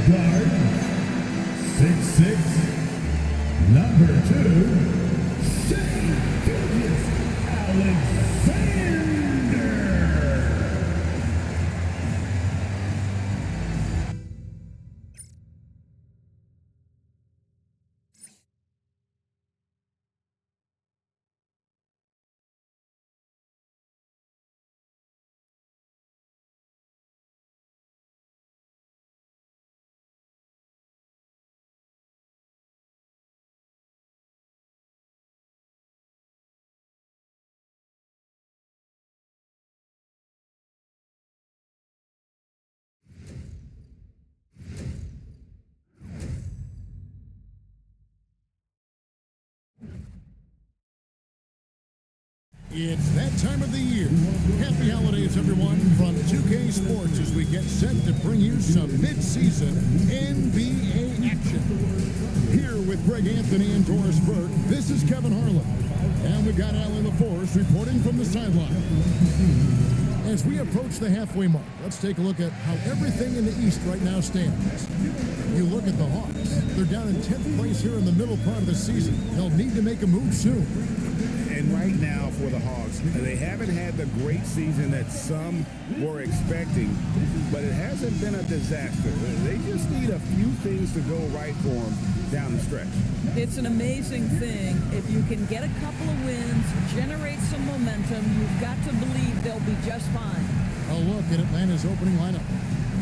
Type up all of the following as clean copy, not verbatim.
Guard, 6'6", number 2, Shane Alexander. It's that time of the year. Happy holidays, everyone, from 2K Sports as we get set to bring you some mid-season NBA action. Here with Greg Anthony and Doris Burke, this is Kevin Harlan. And we've got Allie LaForce reporting from the sideline. As we approach the halfway mark, let's take a look at how everything in the East right now stands. You look at the Hawks. They're down in 10th place here in the middle part of the season. They'll need to make a move soon. And right now for the Hawks, they haven't had the great season that some were expecting, but it hasn't been a disaster. They just need a few things to go right for them down the stretch. It's an amazing thing. If you can get a couple of wins, generate some momentum, you've got to believe they'll be just fine. A look at Atlanta's opening lineup.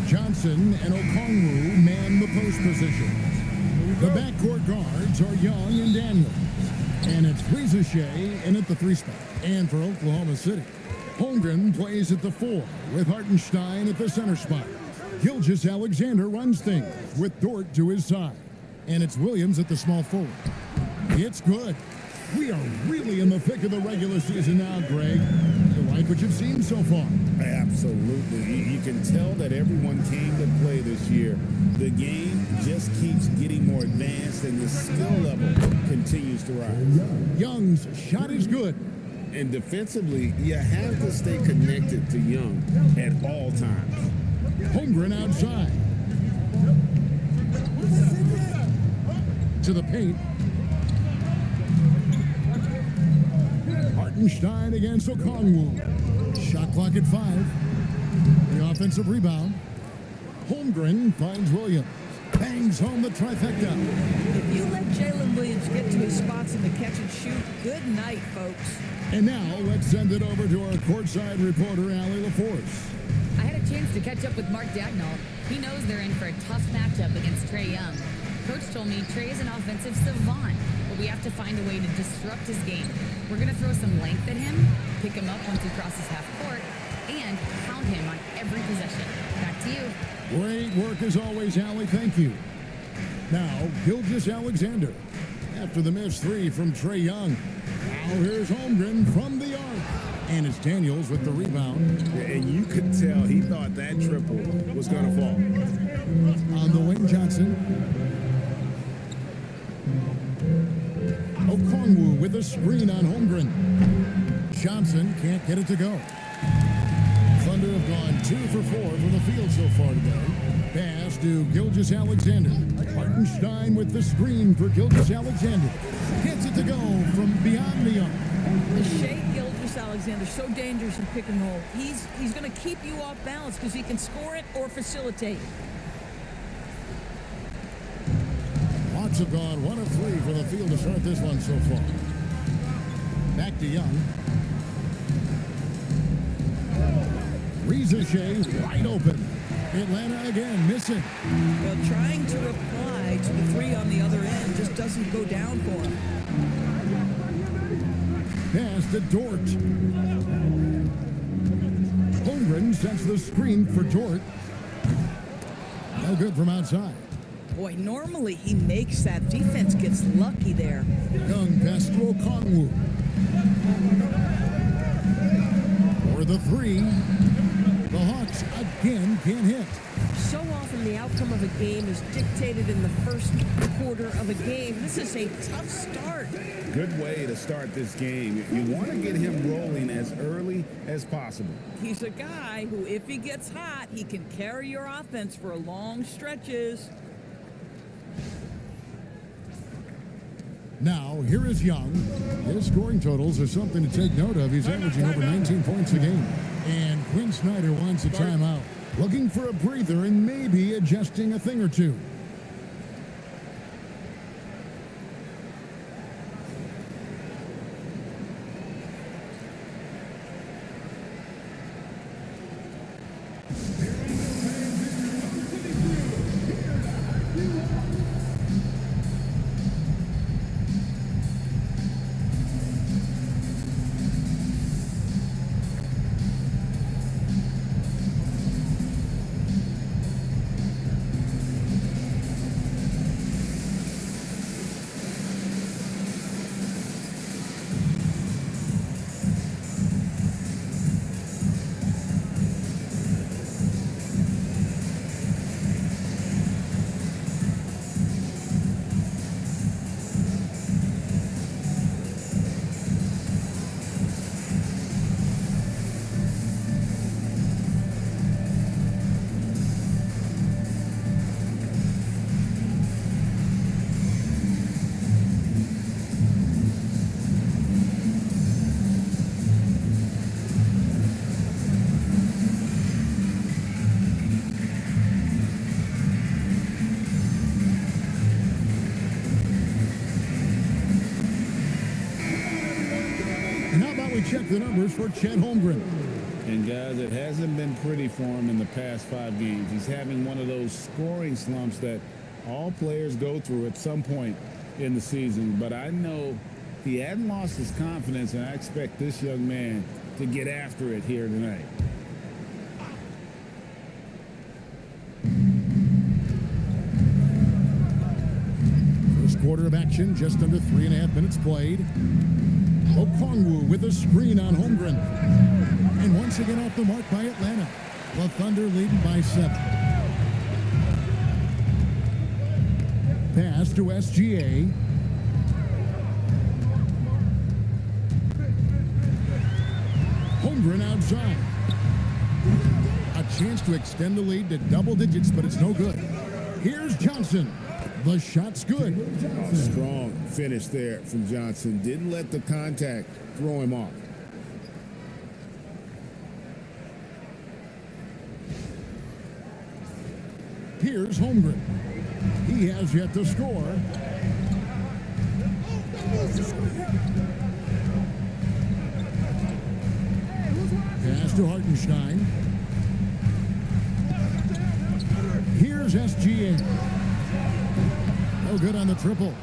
Johnson and Okongwu man the post position. The backcourt guards are Young and Daniels. And it's Rizachet in at the 3 spot. And for Oklahoma City, Holmgren plays at the 4 with Hartenstein at the center spot. Gilgeous-Alexander runs things with Dort to his side. And it's Williams at the small forward. It's good. We are really in the thick of the regular season now, Greg. You like what you've seen so far? Absolutely. You can tell that everyone came to play this year. The game just keeps getting more advanced and the skill level continues to rise. Young's shot is good. And defensively, you have to stay connected to Young at all times. Holmgren outside. To the paint. Hartenstein against Okongwu. Shot clock at 5. The offensive rebound. Holmgren finds Williams. Bangs home the trifecta. If you let Jalen Williams get to his spots in the catch and shoot, good night, folks. And now let's send it over to our courtside reporter, Allie LaForce. I had a chance to catch up with Mark Dagnall. He knows they're in for a tough matchup against Trae Young. Coach told me Trae is an offensive savant, but we have to find a way to disrupt his game. We're going to throw some length at him, pick him up once he crosses half court, and pound him on every possession. Back to you. Great work as always, Allie. Thank you. Now, Gilgeous-Alexander. After the missed 3 from Trae Young. Now here's Holmgren from the arc. And it's Daniels with the rebound. And you could tell he thought that triple was going to fall. On the wing, Johnson. Okongwu with a screen on Holmgren. Johnson can't get it to go. Thunder have gone 2 for 4 from the field so far today. Pass to Gilgeous-Alexander. Hartenstein with the screen for Gilgeous-Alexander. Gets it to go from beyond the arc. The Shea Gilgeous-Alexander, so dangerous in pick and roll. He's going to keep you off balance because he can score it or facilitate. Hawks have gone 1 of 3 from the field to start this one so far. Back to Young. Rizachet wide open. Atlanta again missing. Well, trying to reply to the 3 on the other end just doesn't go down for him. Pass to Dort. Holmgren sets the screen for Dort. No good from outside. Boy, normally he makes that. Defense gets lucky there. Young pass to Okongwu. For the 3. The Hawks again can't hit. So often the outcome of a game is dictated in the first quarter of a game. This is a tough start. Good way to start this game. You want to get him rolling as early as possible. He's a guy who, if he gets hot, he can carry your offense for long stretches. Now, here is Young. His scoring totals are something to take note of. He's averaging over 19 points a game. And Quinn Snyder wants a timeout. Looking for a breather and maybe adjusting a thing or two. Check the numbers for Chet Holmgren. And guys, it hasn't been pretty for him in the past 5 games. He's having one of those scoring slumps that all players go through at some point in the season. But I know he hadn't lost his confidence, and I expect this young man to get after it here tonight. First quarter of action, just under 3.5 minutes played. Okongwu with a screen on Holmgren. And once again off the mark by Atlanta. The Thunder leading by 7. Pass to SGA. Holmgren outside. A chance to extend the lead to double digits, but it's no good. Here's Johnson. The shot's good. Oh, strong finish there from Johnson. Didn't let the contact throw him off. Here's Holmgren. He has yet to score. Pass to Hartenstein. Here's SGA. No good on the triple.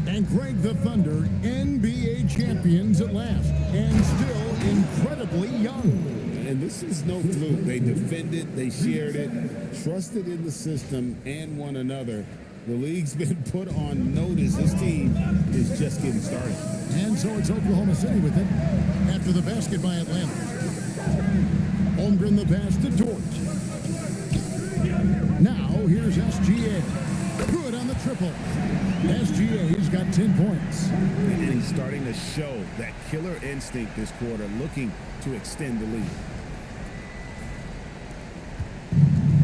And Greg, the Thunder, NBA champions at last, and still incredibly young. And this is no fluke. They defended, they shared it, trusted in the system and one another. The league's been put on notice. This team is just getting started. And so it's Oklahoma City with it after the basket by Atlanta. Holmgren the pass to Dort. Now here's SGA. Good on the triple. SGA's got 10 points. And he's starting to show that killer instinct this quarter, looking to extend the lead.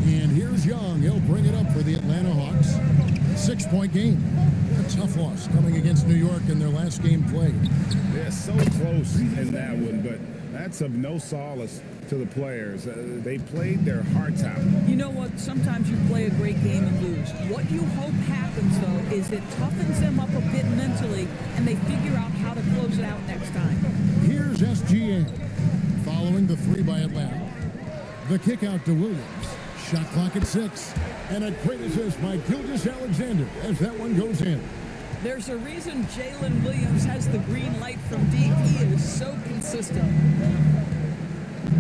And here's Young. He'll bring it up for the Atlanta Hawks. 6-point game. A tough loss coming against New York in their last game played. They're so close in that one, but that's of no solace to the players. They played their hearts out. You know what? Sometimes you play a great game and lose. What you hope happens, though, is it toughens them up a bit mentally, and they figure out how to close it out next time. Here's SGA. Following the 3 by Atlanta. The kick out to Williams. Shot clock at 6. And a great assist by Gilgeous-Alexander as that one goes in. There's a reason Jalen Williams has the green light from deep. He is so consistent.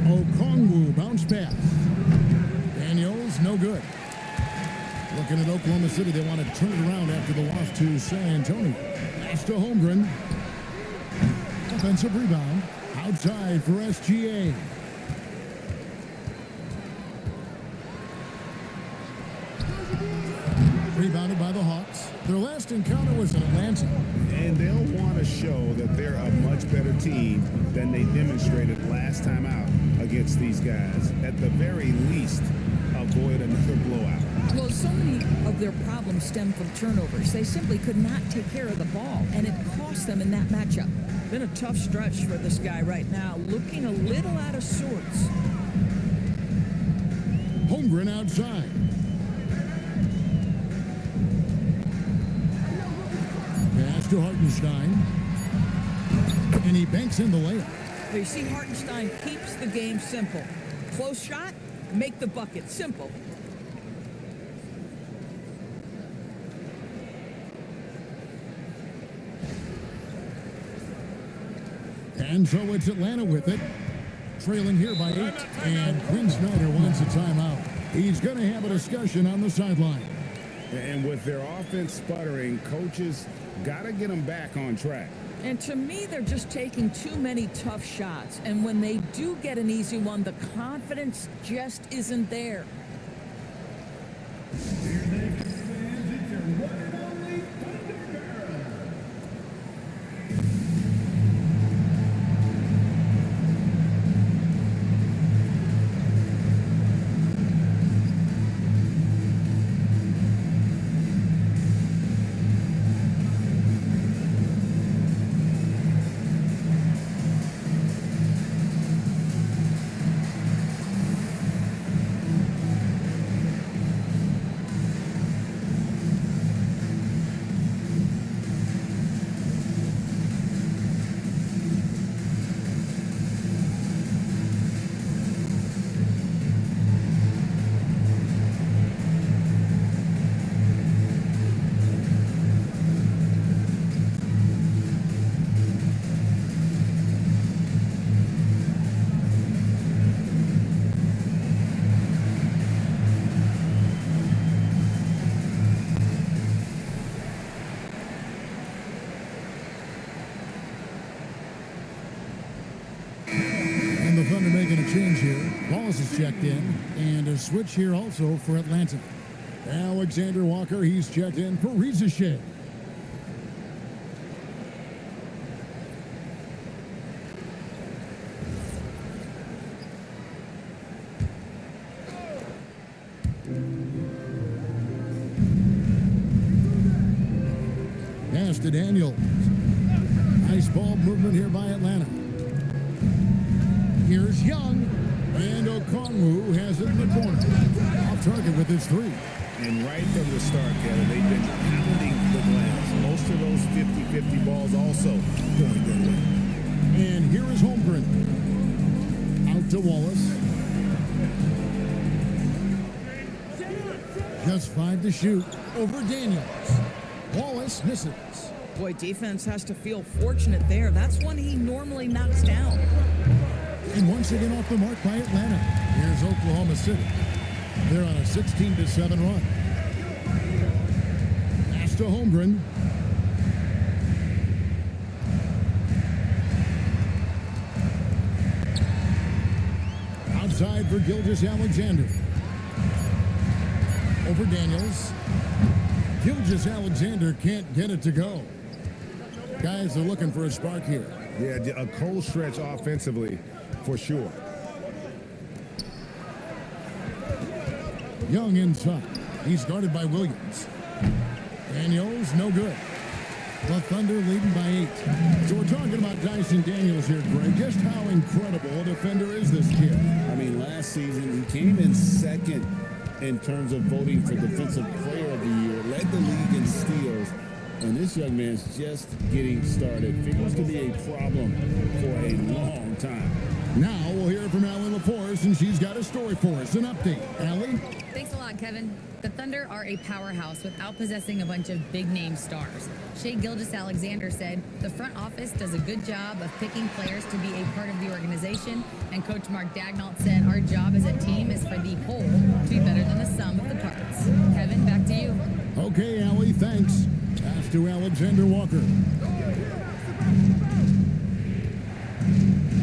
Okongwu bounce pass. Daniels, no good. Looking at Oklahoma City, they want to turn it around after the loss to San Antonio. Pass to Holmgren. Offensive rebound. Outside for SGA. Rebounded by the Hawks. Their last encounter was in Atlanta. And they'll want to show that they're a much better team than they demonstrated last time out against these guys. At the very least, avoid another blowout. Well, so many of their problems stem from turnovers. They simply could not take care of the ball, and it cost them in that matchup. Been a tough stretch for this guy right now, looking a little out of sorts. Holmgren outside. Pass to Hartenstein. And he banks in the layup. But you see, Hartenstein keeps the game simple. Close shot, make the bucket. Simple. And so it's Atlanta with it. Trailing here by 8. And Quinn Snyder wants a timeout. He's going to have a discussion on the sideline. And with their offense sputtering, coaches got to get them back on track. And to me, they're just taking too many tough shots. And when they do get an easy one, the confidence just isn't there. Here next stands, it's your one and only Thunder Girl. And the Thunder making a change here. Wallace is checked in. And a switch here also for Atlanta. Alexander Walker, he's checked in for Rizachet. Pass to Daniels. Nice ball movement here by Atlanta. Here's Young. And Okongwu has it in the corner. Off target with his 3. And right from the start, Kevin, they've been pounding the glass. Most of those 50-50 balls also going their way. And here is Holmgren. Out to Wallace. Just 5 to shoot over Daniels. Wallace misses. Boy, defense has to feel fortunate there. That's one he normally knocks down. And once again off the mark by Atlanta. Here's Oklahoma City. They're on a 16-7 run. Pass to Holmgren. Outside for Gilgeous-Alexander. Over Daniels. Gilgeous-Alexander can't get it to go. Guys are looking for a spark here. Yeah, a cold stretch offensively for sure. Young inside. He's guarded by Williams. Daniels, no good. The Thunder leading by 8. So we're talking about Dyson Daniels here, Greg. Just how incredible a defender is this kid? I mean, last season, he came in second in terms of voting for Defensive Player of the Year, led the league in steals, and this young man's just getting started. Figures to be a problem for a long time. Now we'll hear from Allie LaForce, and she's got a story for us. An update. Allie? Thanks a lot, Kevin. The Thunder are a powerhouse without possessing a bunch of big-name stars. Shai Gilgeous-Alexander said, the front office does a good job of picking players to be a part of the organization, and Coach Mark Daigneault said, our job as a team is for the whole to be better than the sum of the parts. Kevin, back to you. Okay, Allie, thanks. Pass to Alexander Walker.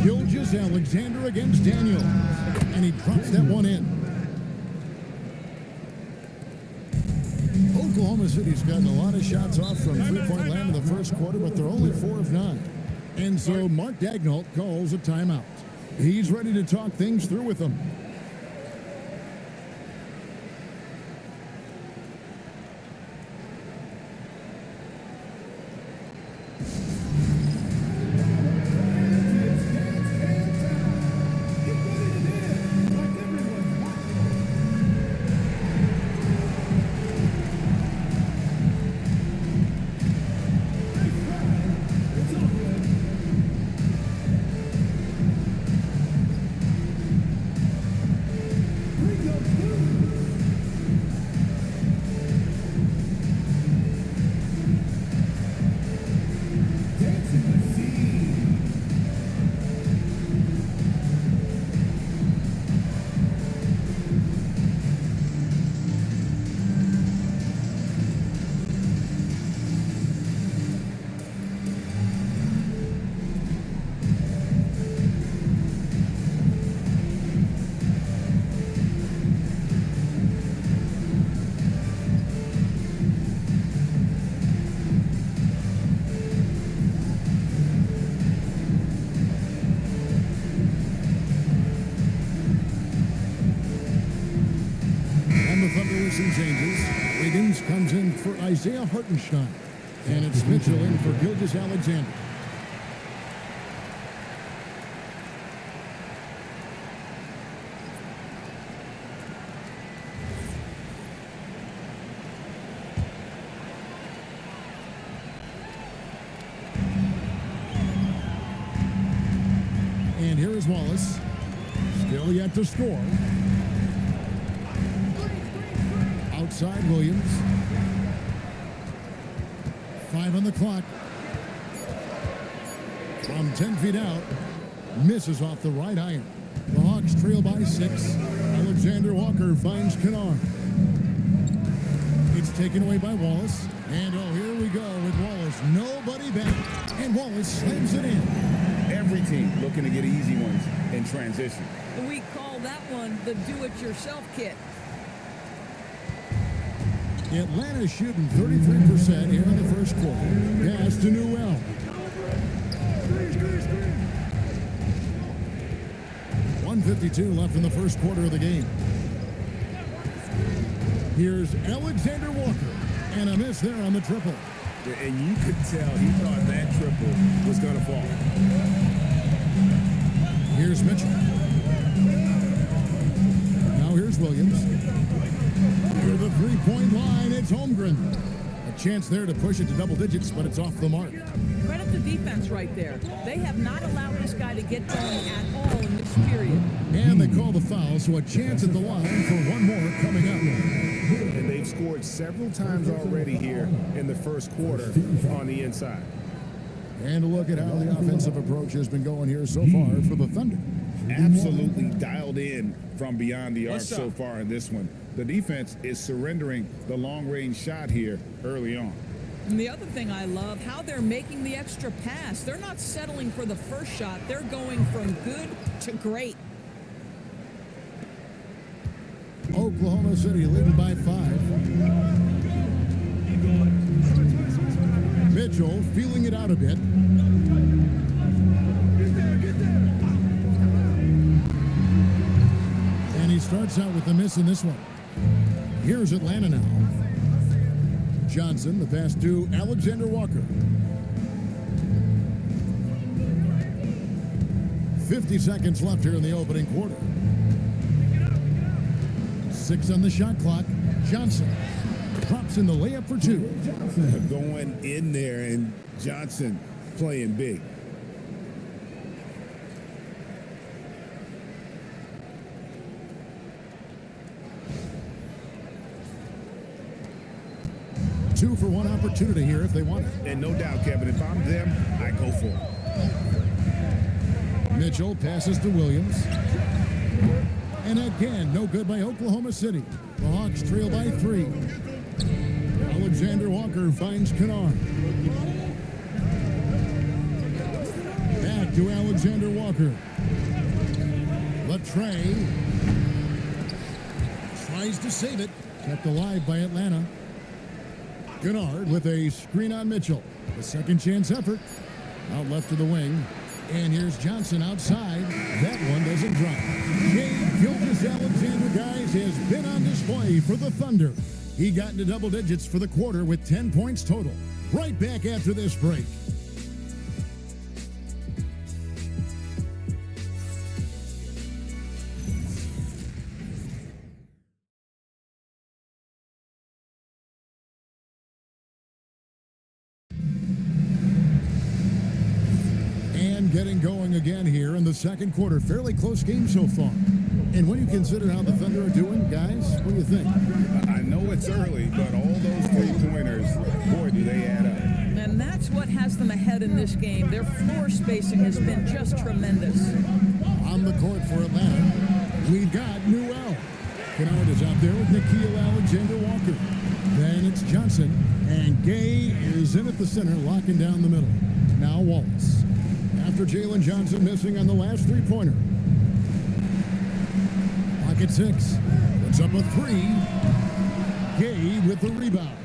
Gilgeous-Alexander against Daniels, and he drops that one in. Oklahoma City's gotten a lot of shots off from three-point land in the first quarter, but they're only 4 of 9. And so Mark Daignault calls a timeout. He's ready to talk things through with them. Some changes. Wiggins comes in for Isaiah Hartenstein. And it's Mitchell in for Gilgeous Alexander. And here is Wallace. Still yet to score. Outside Williams. 5 on the clock. From 10 feet out. Misses off the right iron. The Hawks trail by 6. Alexander Walker finds Kennard. It's taken away by Wallace. And oh, here we go with Wallace. Nobody back. And Wallace slams it in. Every team looking to get easy ones in transition. We call that one the do-it-yourself kit. Atlanta shooting 33% here in the first quarter. Pass to Newell. .152 left in the first quarter of the game. Here's Alexander Walker. And a miss there on the triple. And you could tell he thought that triple was going to fall. Here's Mitchell. Now here's Williams. To the three-point line, it's Holmgren. A chance there to push it to double digits, but it's off the mark. Credit the defense right there. They have not allowed this guy to get going at all in this period. And they call the foul, so a chance at the line for one more coming up. And they've scored several times already here in the first quarter on the inside. And a look at how the offensive approach has been going here so far for the Thunder. Absolutely dialed in from beyond the arc so far in this one. The defense is surrendering the long-range shot here early on. And the other thing I love, how they're making the extra pass. They're not settling for the first shot. They're going from good to great. Oklahoma City leading by 5. Mitchell feeling it out a bit. And he starts out with the miss in this one. Here's Atlanta now. Johnson, the pass to Alexander Walker. 50 seconds left here in the opening quarter. 6 on the shot clock. Johnson drops in the layup for 2. Going in there, and Johnson playing big. Two for one opportunity here if they want it. And no doubt, Kevin, if I'm them, I go for it. Mitchell passes to Williams. And again, no good by Oklahoma City. The Hawks trail by 3. Alexander Walker finds Kennard. Back to Alexander Walker. Latrey tries to save it. Kept alive by Atlanta. Kennard with a screen on Mitchell. A second chance effort. Out left to the wing. And here's Johnson outside. That one doesn't drop. Shea Gilgeous-Alexander, guys, has been on display for the Thunder. He got into double digits for the quarter with 10 points total. Right back after this break. Getting going again here in the second quarter. Fairly close game so far. And when you consider how the Thunder are doing, guys, what do you think? I know it's early, but all those three-pointers, boy, do they add up. And that's what has them ahead in this game. Their floor spacing has been just tremendous. On the court for Atlanta, we've got Newell. Kennard is out there with Nickeil Alexander-Walker. Then it's Johnson, and Gay is in at the center, locking down the middle. Now Wallace. After Jalen Johnson missing on the last three-pointer. Clock at 6. Puts up a 3. Gay with the rebound.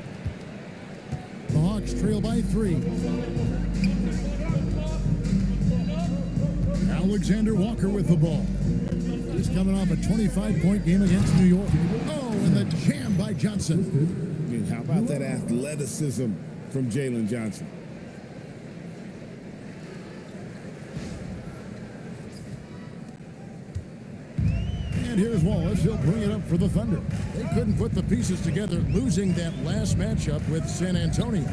The Hawks trail by 3. Alexander Walker with the ball. He's coming off a 25-point game against New York. Oh, and the jam by Johnson. I mean, how about that athleticism from Jalen Johnson? And here's Wallace. He'll bring it up for the Thunder. They couldn't put the pieces together, losing that last matchup with San Antonio.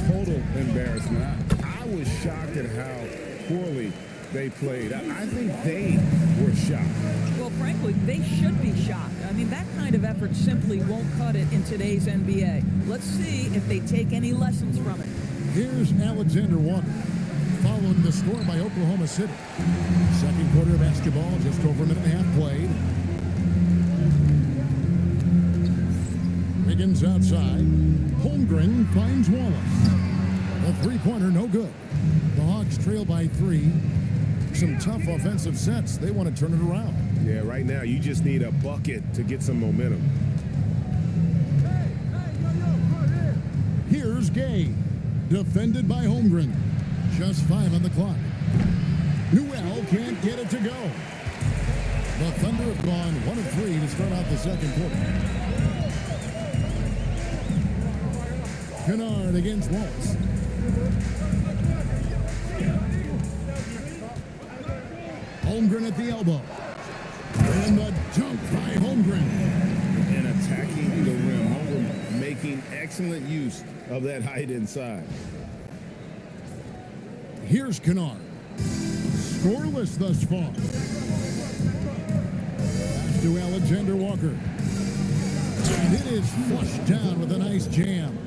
Total embarrassment. I was shocked at how poorly they played. I think they were shocked. Well, frankly, they should be shocked. I mean, that kind of effort simply won't cut it in today's NBA. Let's see if they take any lessons from it. Here's Alexander Walker, following the score by Oklahoma City. Second quarter of basketball, just over a minute and a half played. Wiggins outside. Holmgren finds Wallace. The three-pointer, no good. The Hawks trail by 3. Some tough offensive sets. They want to turn it around. Yeah, right now you just need a bucket to get some momentum. Here's Gay, defended by Holmgren. Just 5 on the clock. Newell can't get it to go. The Thunder have gone 1 of 3 to start out the second quarter. Kennard against Wallace. Holmgren at the elbow. And the dunk by Holmgren. And attacking the rim. Holmgren making excellent use of that height inside. Here's Kennard. Scoreless thus far. Pass to Alexander Walker. And it is flushed down with a nice jam.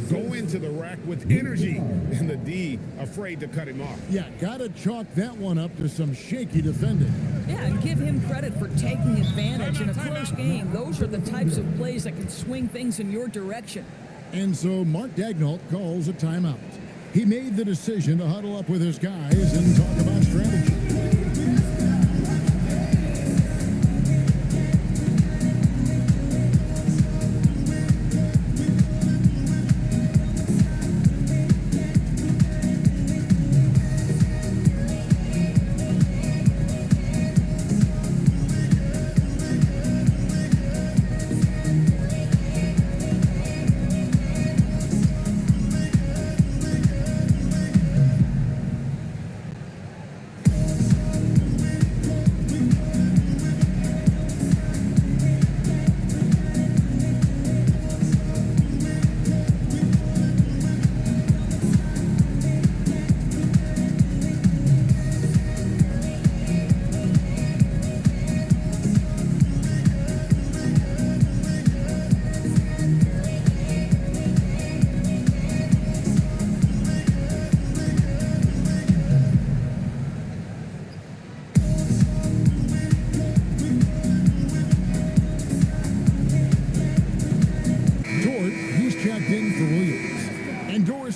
Go into the rack with energy, and the D afraid to cut him off. Yeah, gotta chalk that one up to some shaky defending. Yeah, and give him credit for taking advantage in a close game. Those are the types of plays that can swing things in your direction. And so Mark Daigneault calls a timeout. He made the decision to huddle up with his guys and talk about strategy.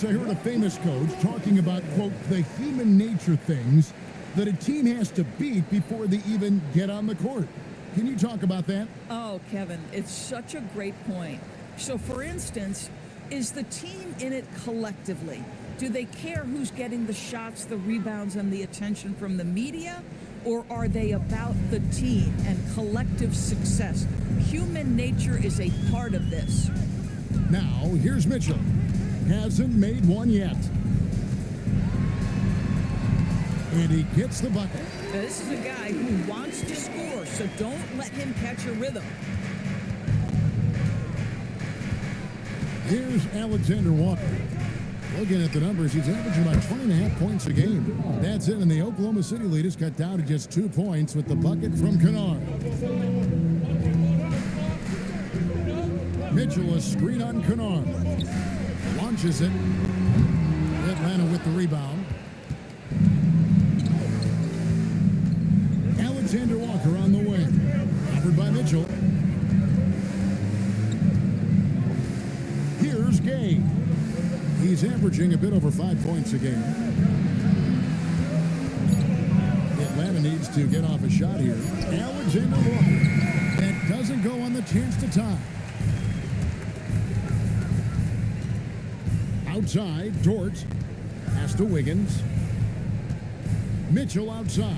I heard a famous coach talking about, quote, the human nature things that a team has to beat before they even get on the court. Can you talk about that? Oh, Kevin, it's such a great point. So, for instance, Is the team in it collectively? Do they care who's getting the shots, the rebounds, and the attention from the media? Or are they about the team and collective success? Human nature is a part of this. Now, here's Mitchell. Hasn't made one yet. And he gets the bucket. Now, this is a guy who wants to score, so don't let him catch a rhythm. Here's Alexander Walker. Looking at the numbers, he's averaging about 20.5 points a game. That's it, and the Oklahoma City lead is cut down to just 2 points with the bucket from Kennard. Mitchell, a screen on Kennard. Launches it. Atlanta with the rebound. Alexander Walker on the wing. Covered by Mitchell. Here's Gay. He's averaging a bit over 5 points a game. Atlanta needs to get off a shot here. Alexander Walker. That doesn't go on the chance to tie. Outside, Dort. Pass to Wiggins. Mitchell outside.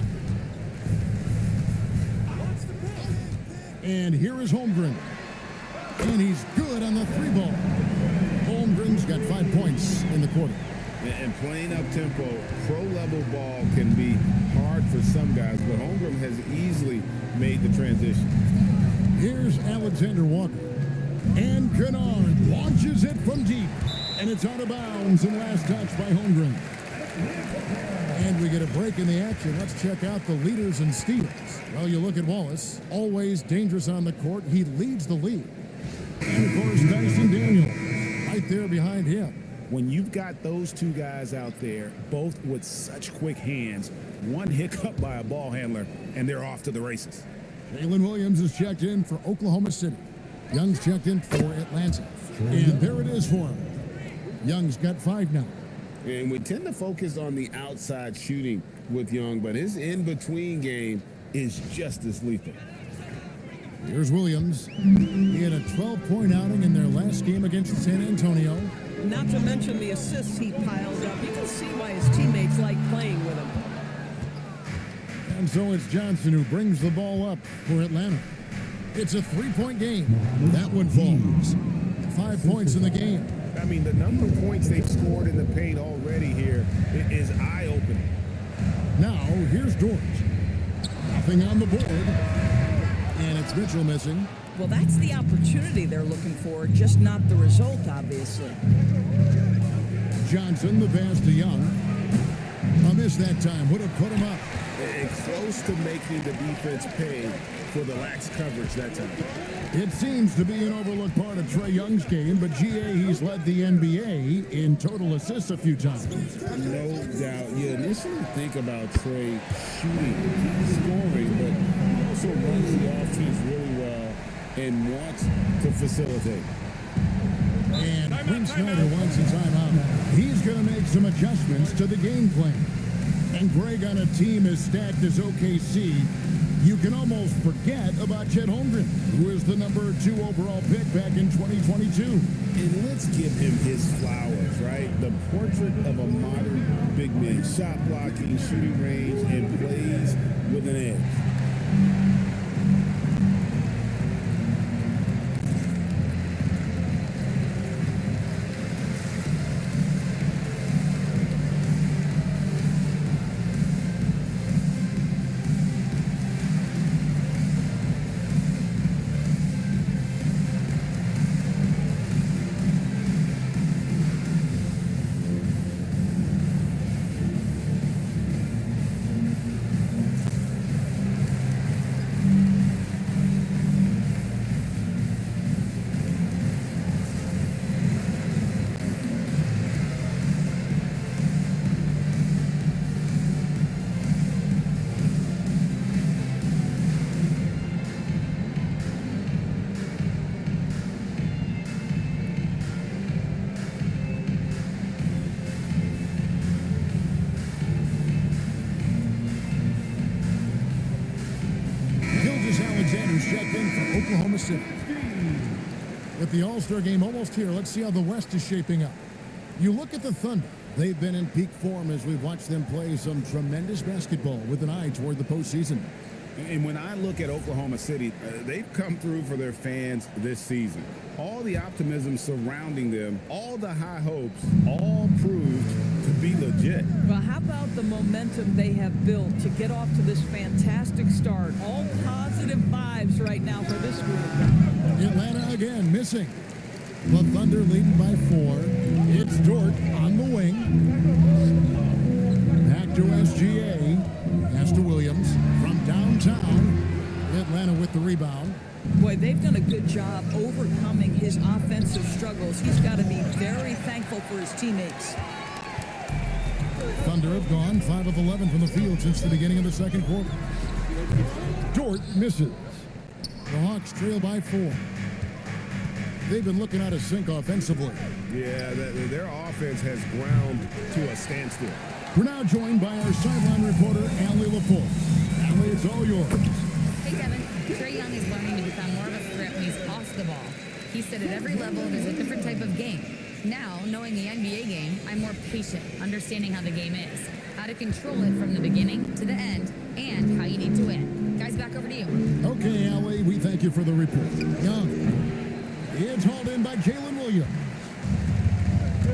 And here is Holmgren. And he's good on the 3-ball. Holmgren's got 5 points in the quarter. And playing up-tempo, pro-level ball can be hard for some guys, but Holmgren has easily made the transition. Here's Alexander Walker. And Kennard launches it from deep. And it's out of bounds and last touch by Holmgren. And we get a break in the action. Let's check out the leaders in steals. Well, you look at Wallace, always dangerous on the court. He leads the league. And, of course, Dyson Daniel right there behind him. When you've got those two guys out there, both with such quick hands, one hiccup by a ball handler, and they're off to the races. Jalen Williams is checked in for Oklahoma City. Young's checked in for Atlanta. And there it is for him. Young's got 5 now. And we tend to focus on the outside shooting with Young, but his in-between game is just as lethal. Here's Williams. He had a 12-point outing in their last game against San Antonio. Not to mention the assists he piled up. You can see why his teammates like playing with him. And so it's Johnson who brings the ball up for Atlanta. It's a 3-point game. That one falls. 5 points in the game. I mean, the number of points they've scored in the paint already here is eye-opening. Now, here's Dort. Nothing on the board. And it's Mitchell missing. Well, that's the opportunity they're looking for, just not the result, obviously. Johnson, the pass to Young. A miss that time. Would have put him up. And close to making the defense pay for the lax coverage that time. It seems to be an overlooked part of Trae Young's game, but GA, he's led the NBA in total assists a few times. No doubt. You initially think about Trae shooting, scoring, but he also runs the offense really well and wants to facilitate. And Quinn Snyder wants a timeout. He's going to make some adjustments to the game plan. And Greg, on a team as stacked as OKC, you can almost forget about Chet Holmgren, who is the number 2 overall pick back in 2022. And let's give him his flowers, right? The portrait of a modern big man. Shot blocking, shooting range, and plays with an edge. Alexander's checked in for Oklahoma City. With the All-Star game almost here, let's see how the West is shaping up. You look at the Thunder. They've been in peak form as we've watched them play some tremendous basketball with an eye toward the postseason. And when I look at Oklahoma City, they've come through for their fans this season. All the optimism surrounding them, all the high hopes, all proved to be legit. Well, how about the momentum they have built to get off to this fantastic start? All positive vibes right now for this group. Atlanta again missing. The Thunder leading by 4. It's Dort on the wing. Back to SGA. Pass to Williams from downtown. Atlanta with the rebound. Boy, they've done a good job overcoming his offensive struggles. He's got to be very thankful for his teammates. Thunder have gone 5 of 11 from the field since the beginning of the second quarter. Dort misses. The Hawks trail by 4. They've been looking out of sync offensively. Yeah, their offense has ground to a standstill. We're now joined by our sideline reporter, Allie LaForce. Allie, it's all yours. Hey, Kevin. Trae Young is learning to become more of a threat when he's off the ball. He said at every level there's a different type of game. Now, knowing the NBA game, I'm more patient, understanding how the game is, how to control it from the beginning to the end, and how you need to win. Guys, back over to you. Okay, Allie, we thank you for the report. Young. It's hauled in by Jalen Williams.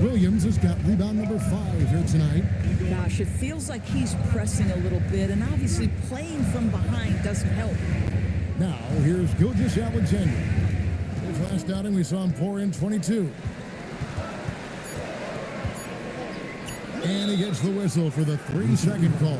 Williams has got rebound number 5 here tonight. Gosh, it feels like he's pressing a little bit, and obviously playing from behind doesn't help. Now, here's Gilgeous-Alexander. His last outing, we saw him pour in 22. And he gets the whistle for the 3-second call.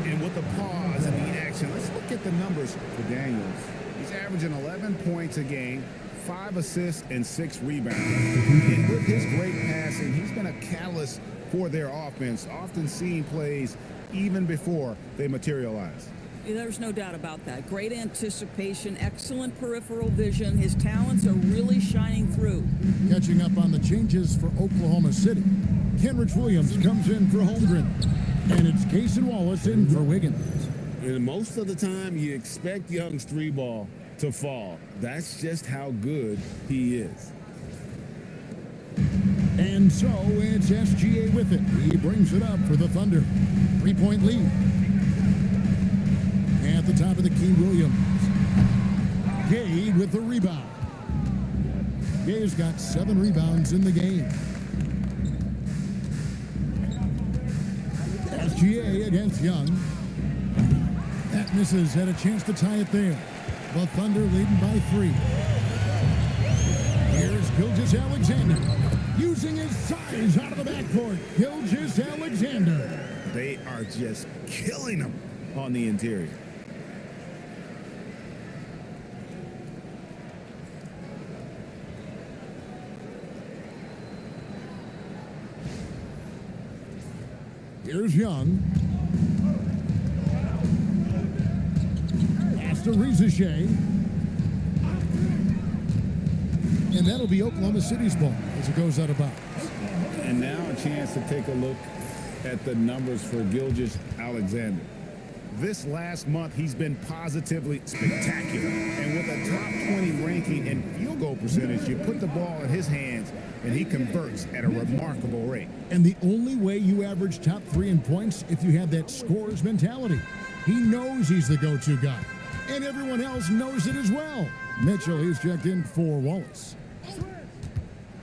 And with the pause and the action, let's look at the numbers for Daniels. He's averaging 11 points a game, 5 assists, and 6 rebounds. And with his great passing, he's been a catalyst for their offense, often seeing plays even before they materialize. There's no doubt about that. Great anticipation, excellent peripheral vision. His talents are really shining through. Catching up on the changes for Oklahoma City. Kenrich Williams comes in for Holmgren. And it's Cason Wallace in for Wiggins. And most of the time, you expect Young's 3-ball to fall. That's just how good he is. And so it's SGA with it. He brings it up for the Thunder. 3-point lead. At the top of the key, Williams. Gay with the rebound. Gay's got 7 rebounds in the game. SGA against Young. That misses, had a chance to tie it there. The Thunder leading by 3. Here's Gilgeous-Alexander. Using his size out of the backcourt. Gilgeous-Alexander. They are just killing him on the interior. Here's Young. Pass to Rizichet. And that'll be Oklahoma City's ball as it goes out of bounds. And now a chance to take a look at the numbers for Gilgeous-Alexander. This last month, he's been positively spectacular. And with a top 20 ranking and field goal percentage, you put the ball in his hands, and he converts at a remarkable rate. And the only way you average top 3 in points if you have that scorer's mentality. He knows he's the go-to guy. And everyone else knows it as well. Mitchell, he's checked in for Wallace.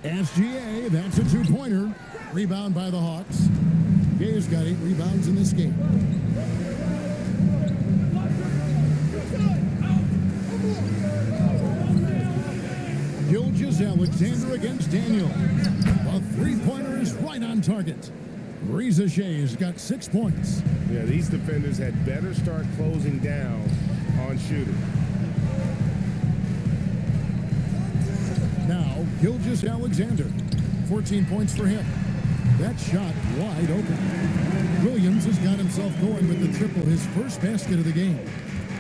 SGA, that's a 2-pointer. Rebound by the Hawks. Gay's got 8 rebounds in this game. Gilgeous-Alexander against Daniel. A 3-pointer is right on target. Rizichet's got 6 points. Yeah, these defenders had better start closing down on shooting. Now, Gilgeous-Alexander. 14 points for him. That shot wide open. Williams has got himself going with the triple, his first basket of the game.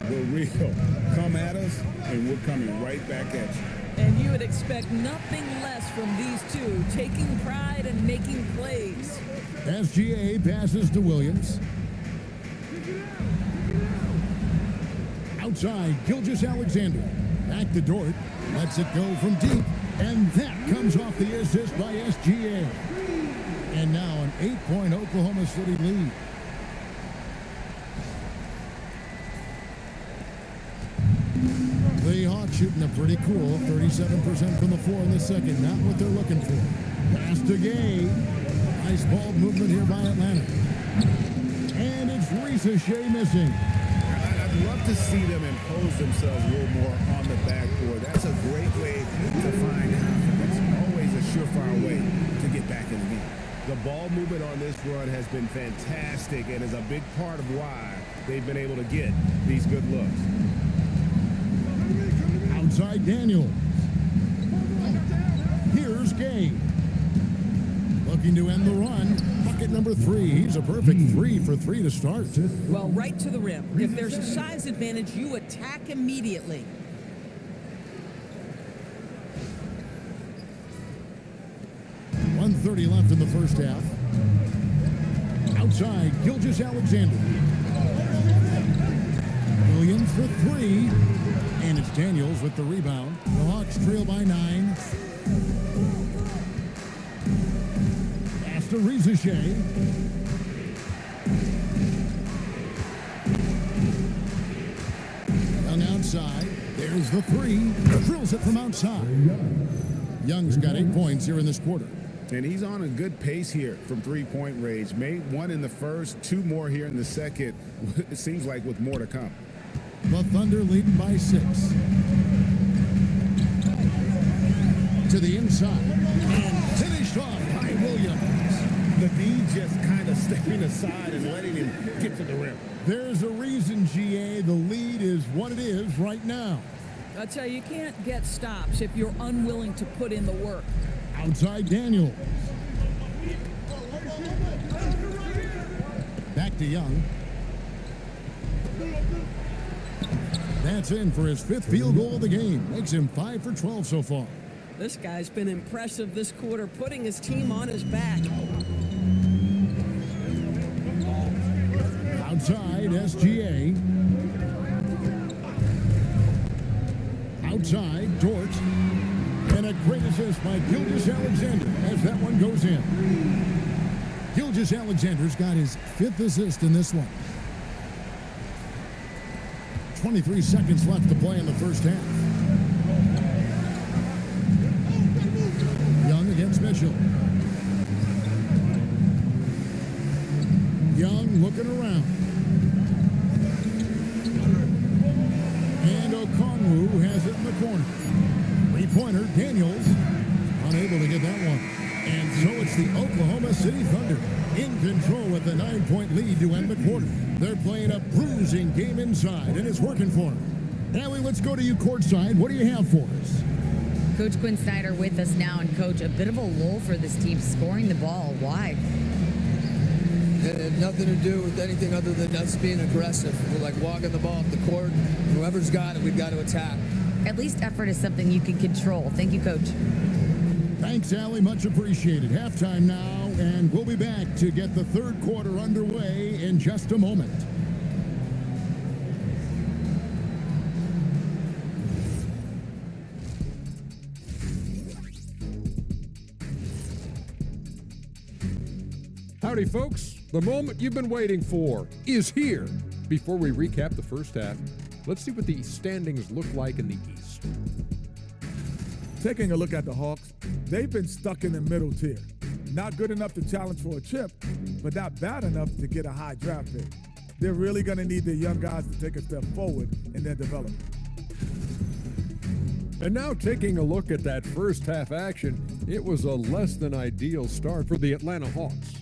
The real come at us, and we're coming right back at you. And you would expect nothing less from these two, taking pride and making plays. SGA passes to Williams. Outside, Gilgeous-Alexander. Back to Dort. Lets it go from deep, and that comes off the assist by SGA. And now an 8-point Oklahoma City lead. The Hawks shooting a pretty cool 37% from the floor in the second. Not what they're looking for. Pass to Gay. Nice ball movement here by Atlanta. And it's Ricochet missing. I'd love to see them impose themselves a little more on the backboard. That's a great way to find confidence. Always a surefire way to get back in the game. The ball movement on this run has been fantastic and is a big part of why they've been able to get these good looks. Outside Daniel. Here's Gay. Looking to end the run. Bucket number 3. He's a perfect 3 for 3 to start. Well, right to the rim. If there's a size advantage, you attack immediately. .130 left in the first half. Outside, Gilgeous-Alexander. Williams for 3. And it's Daniels with the rebound. The Hawks trail by 9. Pass to Ricochet. Young outside. There's the 3. Drills it from outside. Young's got 8 points here in this quarter. And he's on a good pace here from three-point range. Made 1 in the first, 2 more here in the second. It seems like with more to come. The Thunder leading by 6. To the inside. And finished off by Williams. The D just kind of stepping aside and letting him get to the rim. There's a reason, GA. The lead is what it is right now. I tell you, you can't get stops if you're unwilling to put in the work. Outside Daniel. Back to Young. That's in for his 5th field goal of the game. Makes him 5 for 12 so far. This guy's been impressive this quarter, putting his team on his back. Outside SGA. Outside Dort. And a great assist by Gilgeous-Alexander as that one goes in. Gilgeous-Alexander's got his 5th assist in this one. 23 seconds left to play in the first half. Young against Mitchell. Young looking around. And Okongwu has it in the corner. Three-pointer, Daniels, unable to get that one. And so it's the Oklahoma City Thunder in control with a 9-point lead to end the quarter. They're playing a bruising game inside, and it's working for them. Allie, let's go to you courtside. What do you have for us? Coach Quinn Snyder with us now, and Coach, a bit of a lull for this team scoring the ball. Why? It had nothing to do with anything other than us being aggressive. We're like walking the ball up the court. Whoever's got it, we've got to attack. At least effort is something you can control. Thank you, Coach. Thanks, Allie. Much appreciated. Halftime now, and we'll be back to get the third quarter underway in just a moment. Howdy, folks. The moment you've been waiting for is here. Before we recap the first half, let's see what the standings look like in the East. Taking a look at the Hawks, they've been stuck in the middle tier. Not good enough to challenge for a chip, but not bad enough to get a high draft pick. They're really going to need their young guys to take a step forward in their development. And now taking a look at that first half action, it was a less than ideal start for the Atlanta Hawks.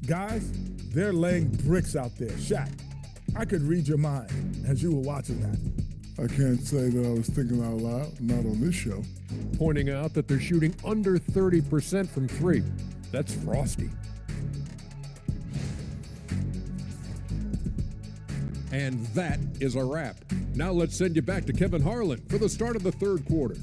Guys, they're laying bricks out there. Shaq, I could read your mind as you were watching that. I can't say that I was thinking out loud, not on this show. Pointing out that they're shooting under 30% from 3. That's frosty. And that is a wrap. Now let's send you back to Kevin Harlan for the start of the third quarter.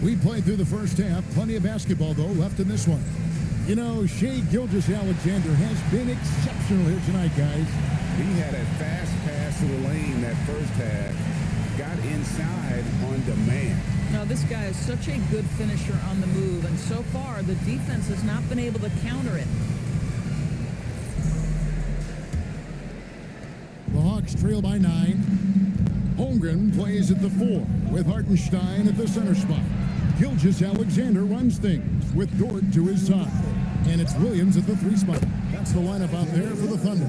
We played through the first half. Plenty of basketball, though, left in this one. You know, Shea Gilgeous-Alexander has been exceptional here tonight, guys. He had a fast pass to the lane that first half. Got inside on demand. Now, this guy is such a good finisher on the move, and so far, the defense has not been able to counter it. The Hawks trail by 9. Holmgren plays at the 4 with Hartenstein at the center spot. Gilgeous-Alexander runs things with Dort to his side. And it's Williams at the 3 spot. That's the lineup out there for the Thunder.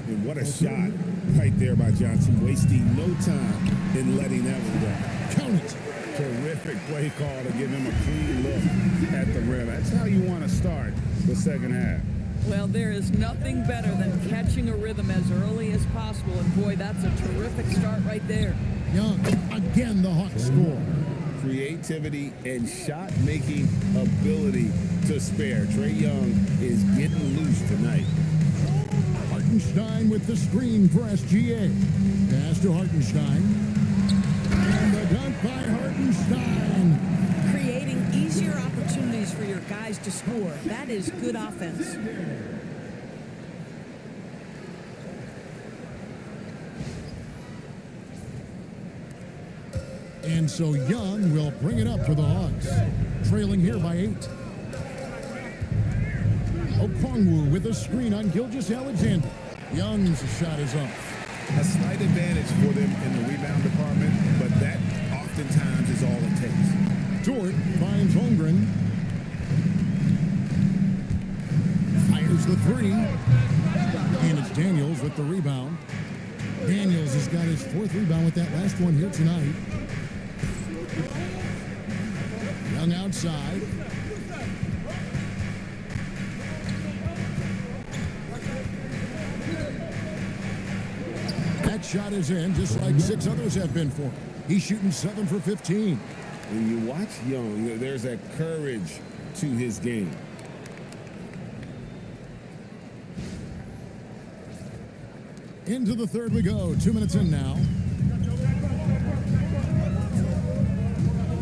And what a shot right there by Johnson, wasting no time in letting that one go. Count it. Terrific play call to give him a clean look at the rim. That's how you want to start the second half. Well, there is nothing better than catching a rhythm as early as possible, and boy, that's a terrific start right there. Young, again the Hawks score. Creativity and shot-making ability to spare. Trae Young is getting loose tonight. Hartenstein with the screen for SGA. Pass to Hartenstein. And the dunk by Hartenstein. Creating easier opportunities for your guys to score. That is good offense. And so Young will bring it up for the Hawks. Trailing here by 8. Okongwu with a screen on Gilgeous-Alexander. Young's shot is off. A slight advantage for them in the rebound department, but that oftentimes is all it takes. Dort finds Holmgren. Fires the 3. And it's Daniels with the rebound. Daniels has got his 4th rebound with that last one here tonight. Young outside. That shot is in, just like 6 others have been for him. He's shooting 7 for 15. When you watch Young, there's a courage to his game. Into the third we go. 2 minutes in now.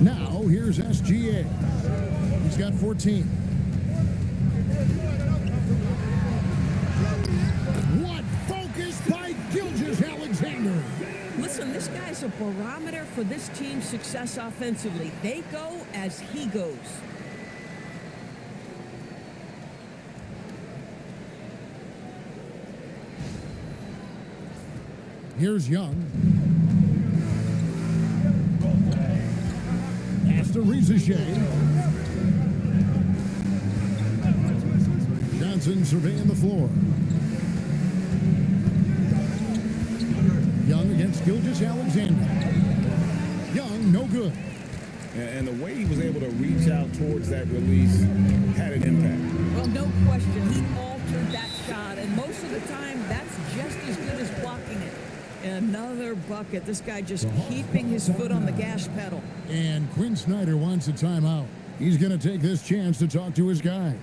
Now, here's SGA. He's got 14. What focus by Gilgeous-Alexander. Listen, this guy's a barometer for this team's success offensively. They go as he goes. Here's Young. Pass to Shea. Johnson surveying the floor. Young against Gilgeous-Alexander. Young, no good. And the way he was able to reach out towards that release had an impact. Well, no question, he altered that shot, and most of the time, that's just as good as blocking it. Another bucket. This guy just keeping his foot on the gas pedal. And Quinn Snyder wants a timeout. He's going to take this chance to talk to his guys.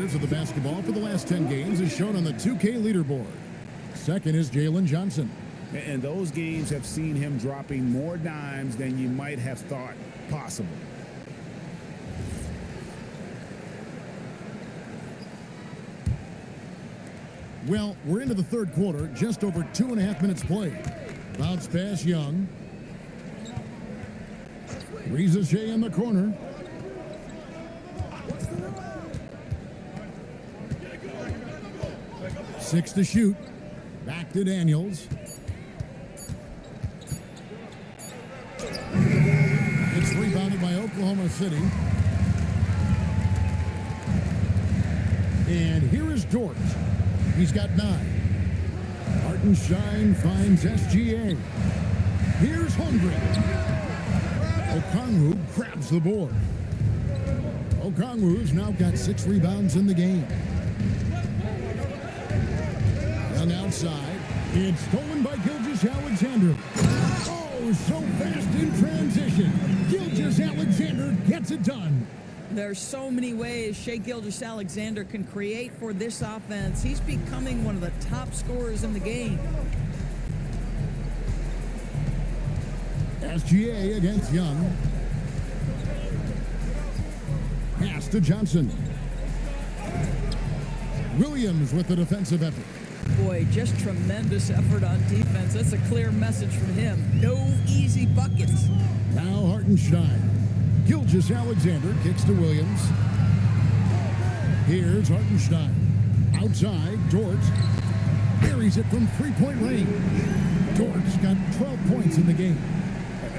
Of the basketball for the last 10 games is shown on the 2K leaderboard. Second is Jalen Johnson. And those games have seen him dropping more dimes than you might have thought possible. Well, we're into the third quarter, just over 2.5 minutes played. Bounce pass, Young. Rizichet in the corner. Six to shoot. Back to Daniels. It's rebounded by Oklahoma City. And here is Dort. He's got 9. Hartenstein finds SGA. Here's Holmgren. Okongwu grabs the board. Okongwu's now got 6 rebounds in the game. Young outside. It's stolen by Gilgeous-Alexander. Oh, so fast in transition. Gilgeous-Alexander gets it done. There's so many ways Shai Gilgeous-Alexander can create for this offense. He's becoming one of the top scorers in the game. SGA against Young. Pass to Johnson. Williams with the defensive effort. Boy, just tremendous effort on defense. That's a clear message from him. No easy buckets. Now Hartenstein. Gilgeous-Alexander kicks to Williams. Here's Hartenstein. Outside, Dort buries it from three-point range. Dort's got 12 points in the game.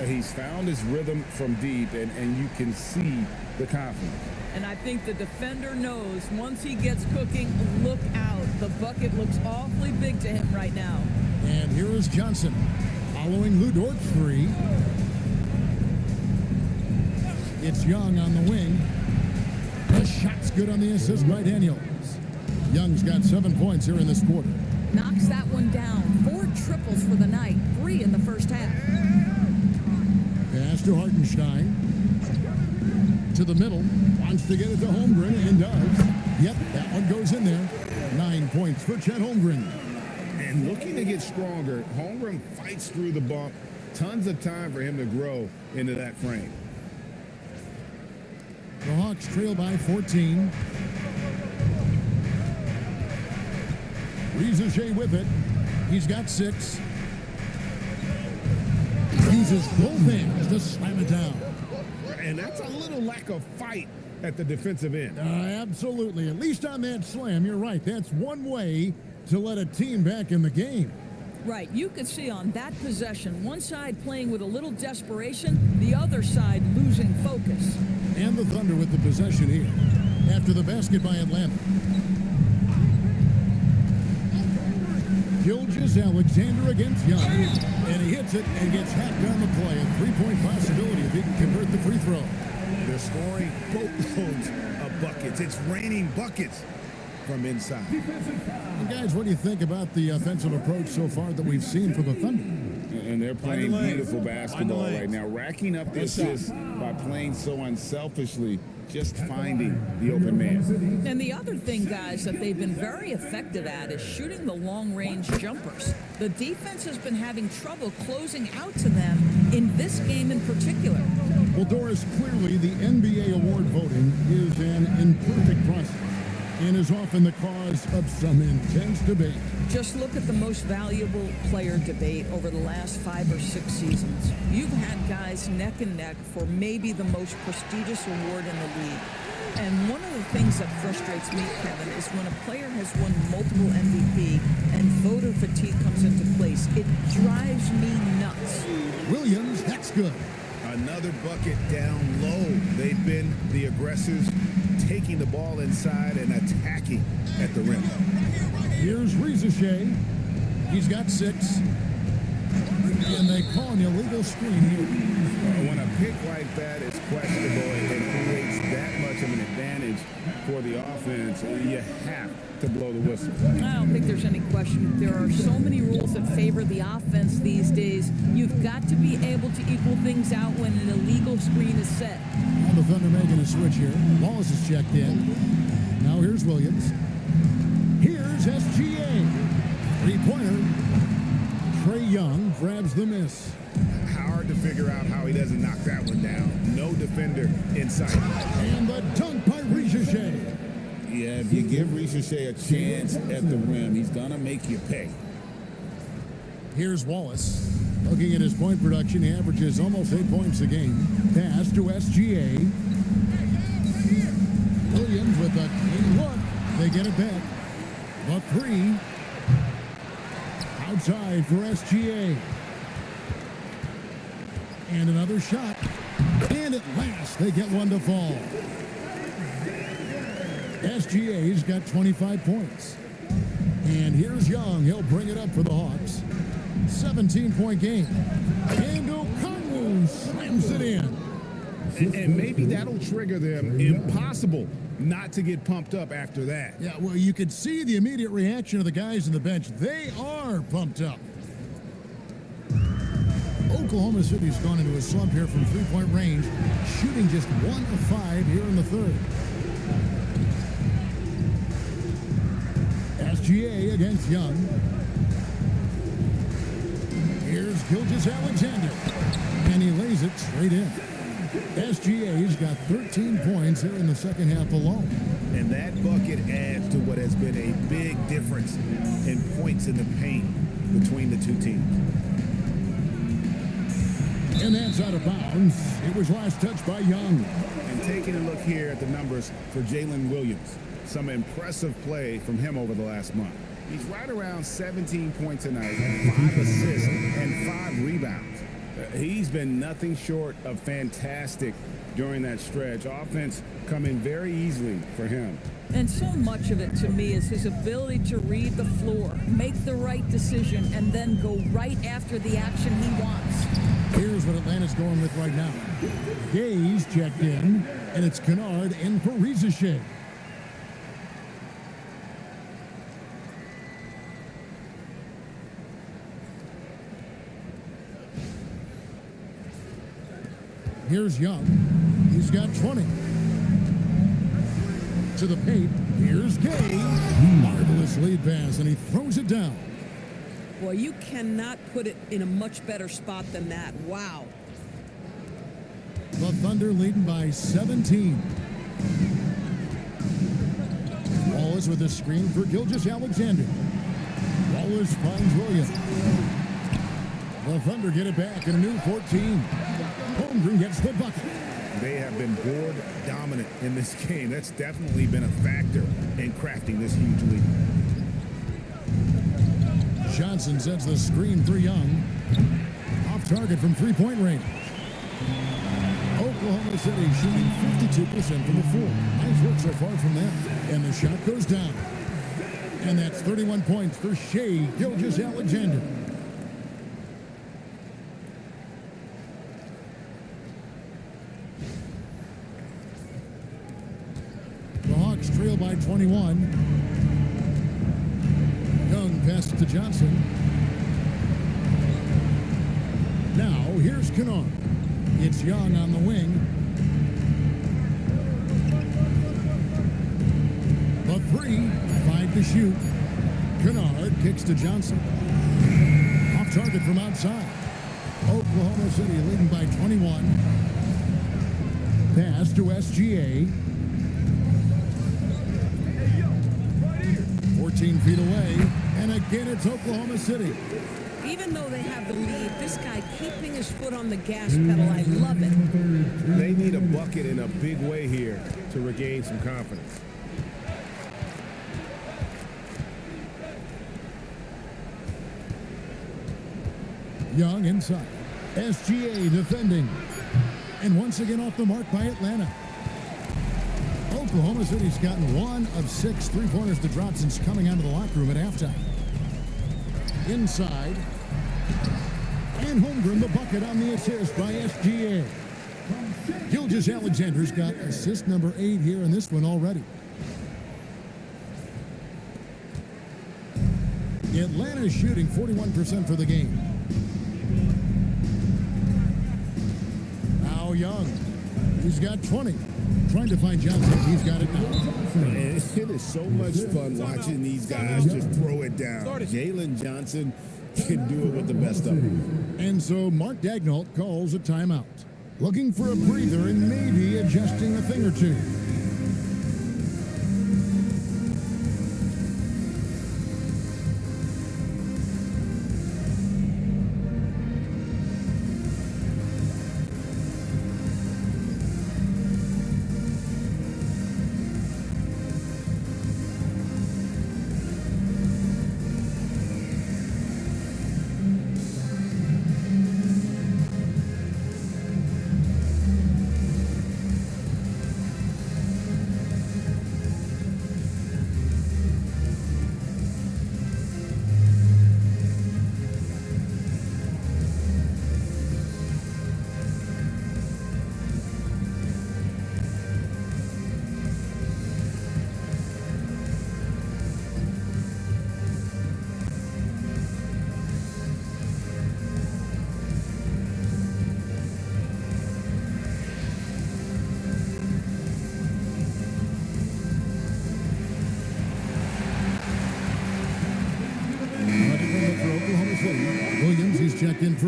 He's found his rhythm from deep, and you can see the confidence. And I think the defender knows once he gets cooking, look out. The bucket looks awfully big to him right now. And here is Johnson following Lou Dort's 3. It's Young on the wing. The shot's good on the assist by Daniels. Young's got 7 points here in this quarter. Knocks that one down. 4 triples for the night. 3 in the first half. Pass to Hartenstein. To the middle. Wants to get it to Holmgren and does. Yep, that one goes in there. 9 points for Chet Holmgren. And looking to get stronger, Holmgren fights through the bump. Tons of time for him to grow into that frame. The Hawks trail by 14. Rizichet with it. He's got 6. Uses both hands to slam it down. And that's a little lack of fight at the defensive end. Absolutely. At least on that slam, you're right. That's one way to let a team back in the game. Right. You could see on that possession, one side playing with a little desperation, the other side losing focus. And the Thunder with the possession here after the basket by Atlanta. Gilgeous-Alexander against Young. And he hits it and gets hacked on the play. A 3-point possibility if he can convert the free throw. They're scoring boatloads of buckets. It's raining buckets from inside. And guys, what do you think about the offensive approach so far that we've seen from the Thunder? And they're playing beautiful basketball right now, racking up the assists by playing so unselfishly, just finding the open man. And the other thing, guys, that they've been very effective at is shooting the long-range jumpers. The defense has been having trouble closing out to them in this game in particular. Well, Doris, clearly the NBA award voting is an imperfect process and is often the cause of some intense debate. Just look at the most valuable player debate over the last 5 or 6 seasons. You've had guys neck and neck for maybe the most prestigious award in the league. And one of the things that frustrates me, Kevin, is when a player has won multiple MVP and voter fatigue comes into place. It drives me nuts. Williams, that's good. Another bucket down low. They've been the aggressors, taking the ball inside and attacking at the rim. Here's Rizichet. He's got 6. And they call an illegal screen here. When a pick like that is questionable and creates that much of an advantage for the offense, you have to blow the whistle. I don't think there's any question. There are so many rules that favor the offense these days. You've got to be able to equal things out when an illegal screen is set. Now the Thunder making a switch here. Wallace is checked in. Now here's Williams. Here's SGA. 3-pointer. Trae Young grabs the miss. Hard to figure out how he doesn't knock that one down. No defender in sight. And the dunk by Rizichet. Yeah, if you give Ricochet a chance at the rim, he's going to make you pay. Here's Wallace. Looking at his point production, he averages almost 8 points a game. Pass to SGA. Williams with a clean look. They get it back. The three. Outside for SGA. And another shot. And at last, they get one to fall. SGA's got 25 points. And here's Young. He'll bring it up for the Hawks. 17-point game. And Okongwu slams it in. And maybe that'll trigger them. Impossible not to get pumped up after that. Yeah, well, you could see the immediate reaction of the guys on the bench. They are pumped up. Oklahoma City's gone into a slump here from three-point range, shooting just 1 of 5 here in the third. SGA against Young. Here's Gilgeous-Alexander, and he lays it straight in. SGA's got 13 points here in the second half alone. And that bucket adds to what has been a big difference in points in the paint between the two teams. And that's out of bounds. It was last touched by Young. And taking a look here at the numbers for Jalen Williams. Some impressive play from him over the last month. He's right around 17 points a night, 5 assists, and 5 rebounds. He's been nothing short of fantastic during that stretch. Offense coming very easily for him. And so much of it, to me, is his ability to read the floor, make the right decision, and then go right after the action he wants. Here's what Atlanta's going with right now. Gaze checked in, and it's Kennard in for Ricochet. Here's Young. He's got 20. To the paint. Here's Gay. Marvelous lead pass, and he throws it down. Boy, you cannot put it in a much better spot than that. Wow. The Thunder leading by 17. Wallace with a screen for Gilgeous-Alexander. Wallace finds Williams. The Thunder get it back in a new 14. Holmgren gets the bucket. They have been board dominant in this game. That's definitely been a factor in crafting this huge lead. Johnson sets the screen for Young. Off target from three-point range. Oklahoma City shooting 52% from the floor. Nice work so far from them. And the shot goes down. And that's 31 points for Shai Gilgeous-Alexander. The Hawks trail by 21. Young passes to Johnson. Now, here's Kennard. It's Young on the wing. The three, 5 to shoot. Kennard kicks to Johnson. Off target from outside. Oklahoma City leading by 21. Pass to SGA. 14 feet away, and again it's Oklahoma City. Even though they have the lead, this guy keeping his foot on the gas pedal, I love it. They need a bucket in a big way here to regain some confidence. Young inside. SGA defending. And once again off the mark by Atlanta. Oklahoma City's gotten 1 of 6 three-pointers to drop since coming out of the locker room at halftime. Inside. And Holmgren the bucket on the assist by SGA. Gilgeous-Alexander's got assist number 8 here in this one already. Atlanta's shooting 41% for the game. Now Young. He's got 20. Trying to find Johnson. He's got it now. It is so much fun watching these guys just throw it down. Jalen Johnson can do it with the best of them. And so Mark Daigneault calls a timeout. Looking for a breather and maybe adjusting a thing or two.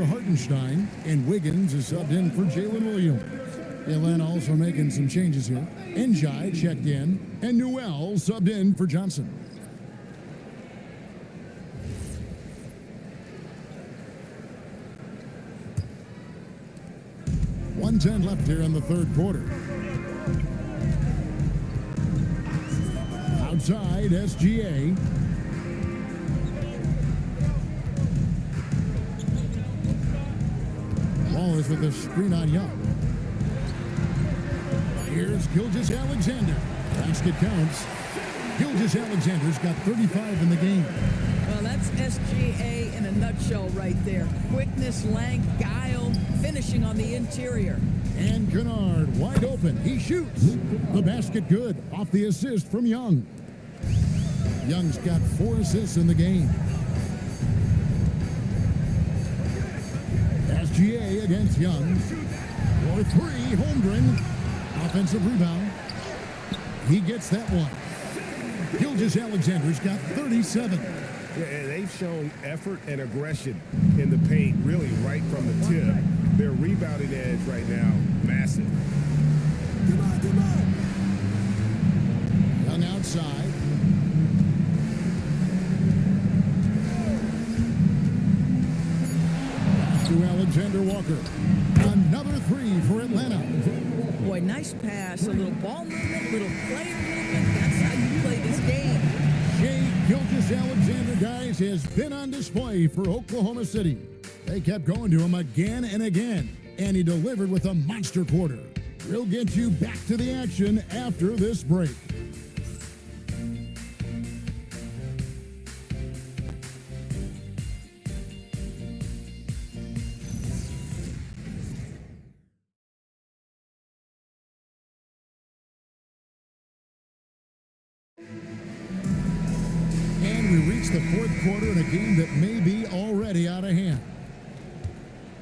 for Hartenstein, and Wiggins is subbed in for Jalen Williams. Atlanta also making some changes here. Njai checked in, and Newell subbed in for Johnson. .110 left here in the third quarter. Outside, SGA. Wallace with a screen on Young. Here's Gilgeous-Alexander. Basket counts. Gilgeous-Alexander's got 35 in the game. Well, that's SGA in a nutshell right there. Quickness, length, guile, finishing on the interior. And Kennard wide open. He shoots. The basket good off the assist from Young. Young's got 4 assists in the game. SGA against Young. For 3, Holmgren. Offensive rebound. He gets that one. Gilgeous-Alexander's got 37. Yeah, and they've shown effort and aggression in the paint, really right from the tip. Their rebounding edge right now, massive. Young outside. Pass to Alexander Walker. Another 3 for Atlanta. Boy, nice pass, a little ball movement, little player movement. That's how you play this game. Shai Gilgeous-Alexander, guys, has been on display for Oklahoma City. They kept going to him again and again, and he delivered with a monster quarter. We'll get you back to the action after this break. The fourth quarter in a game that may be already out of hand.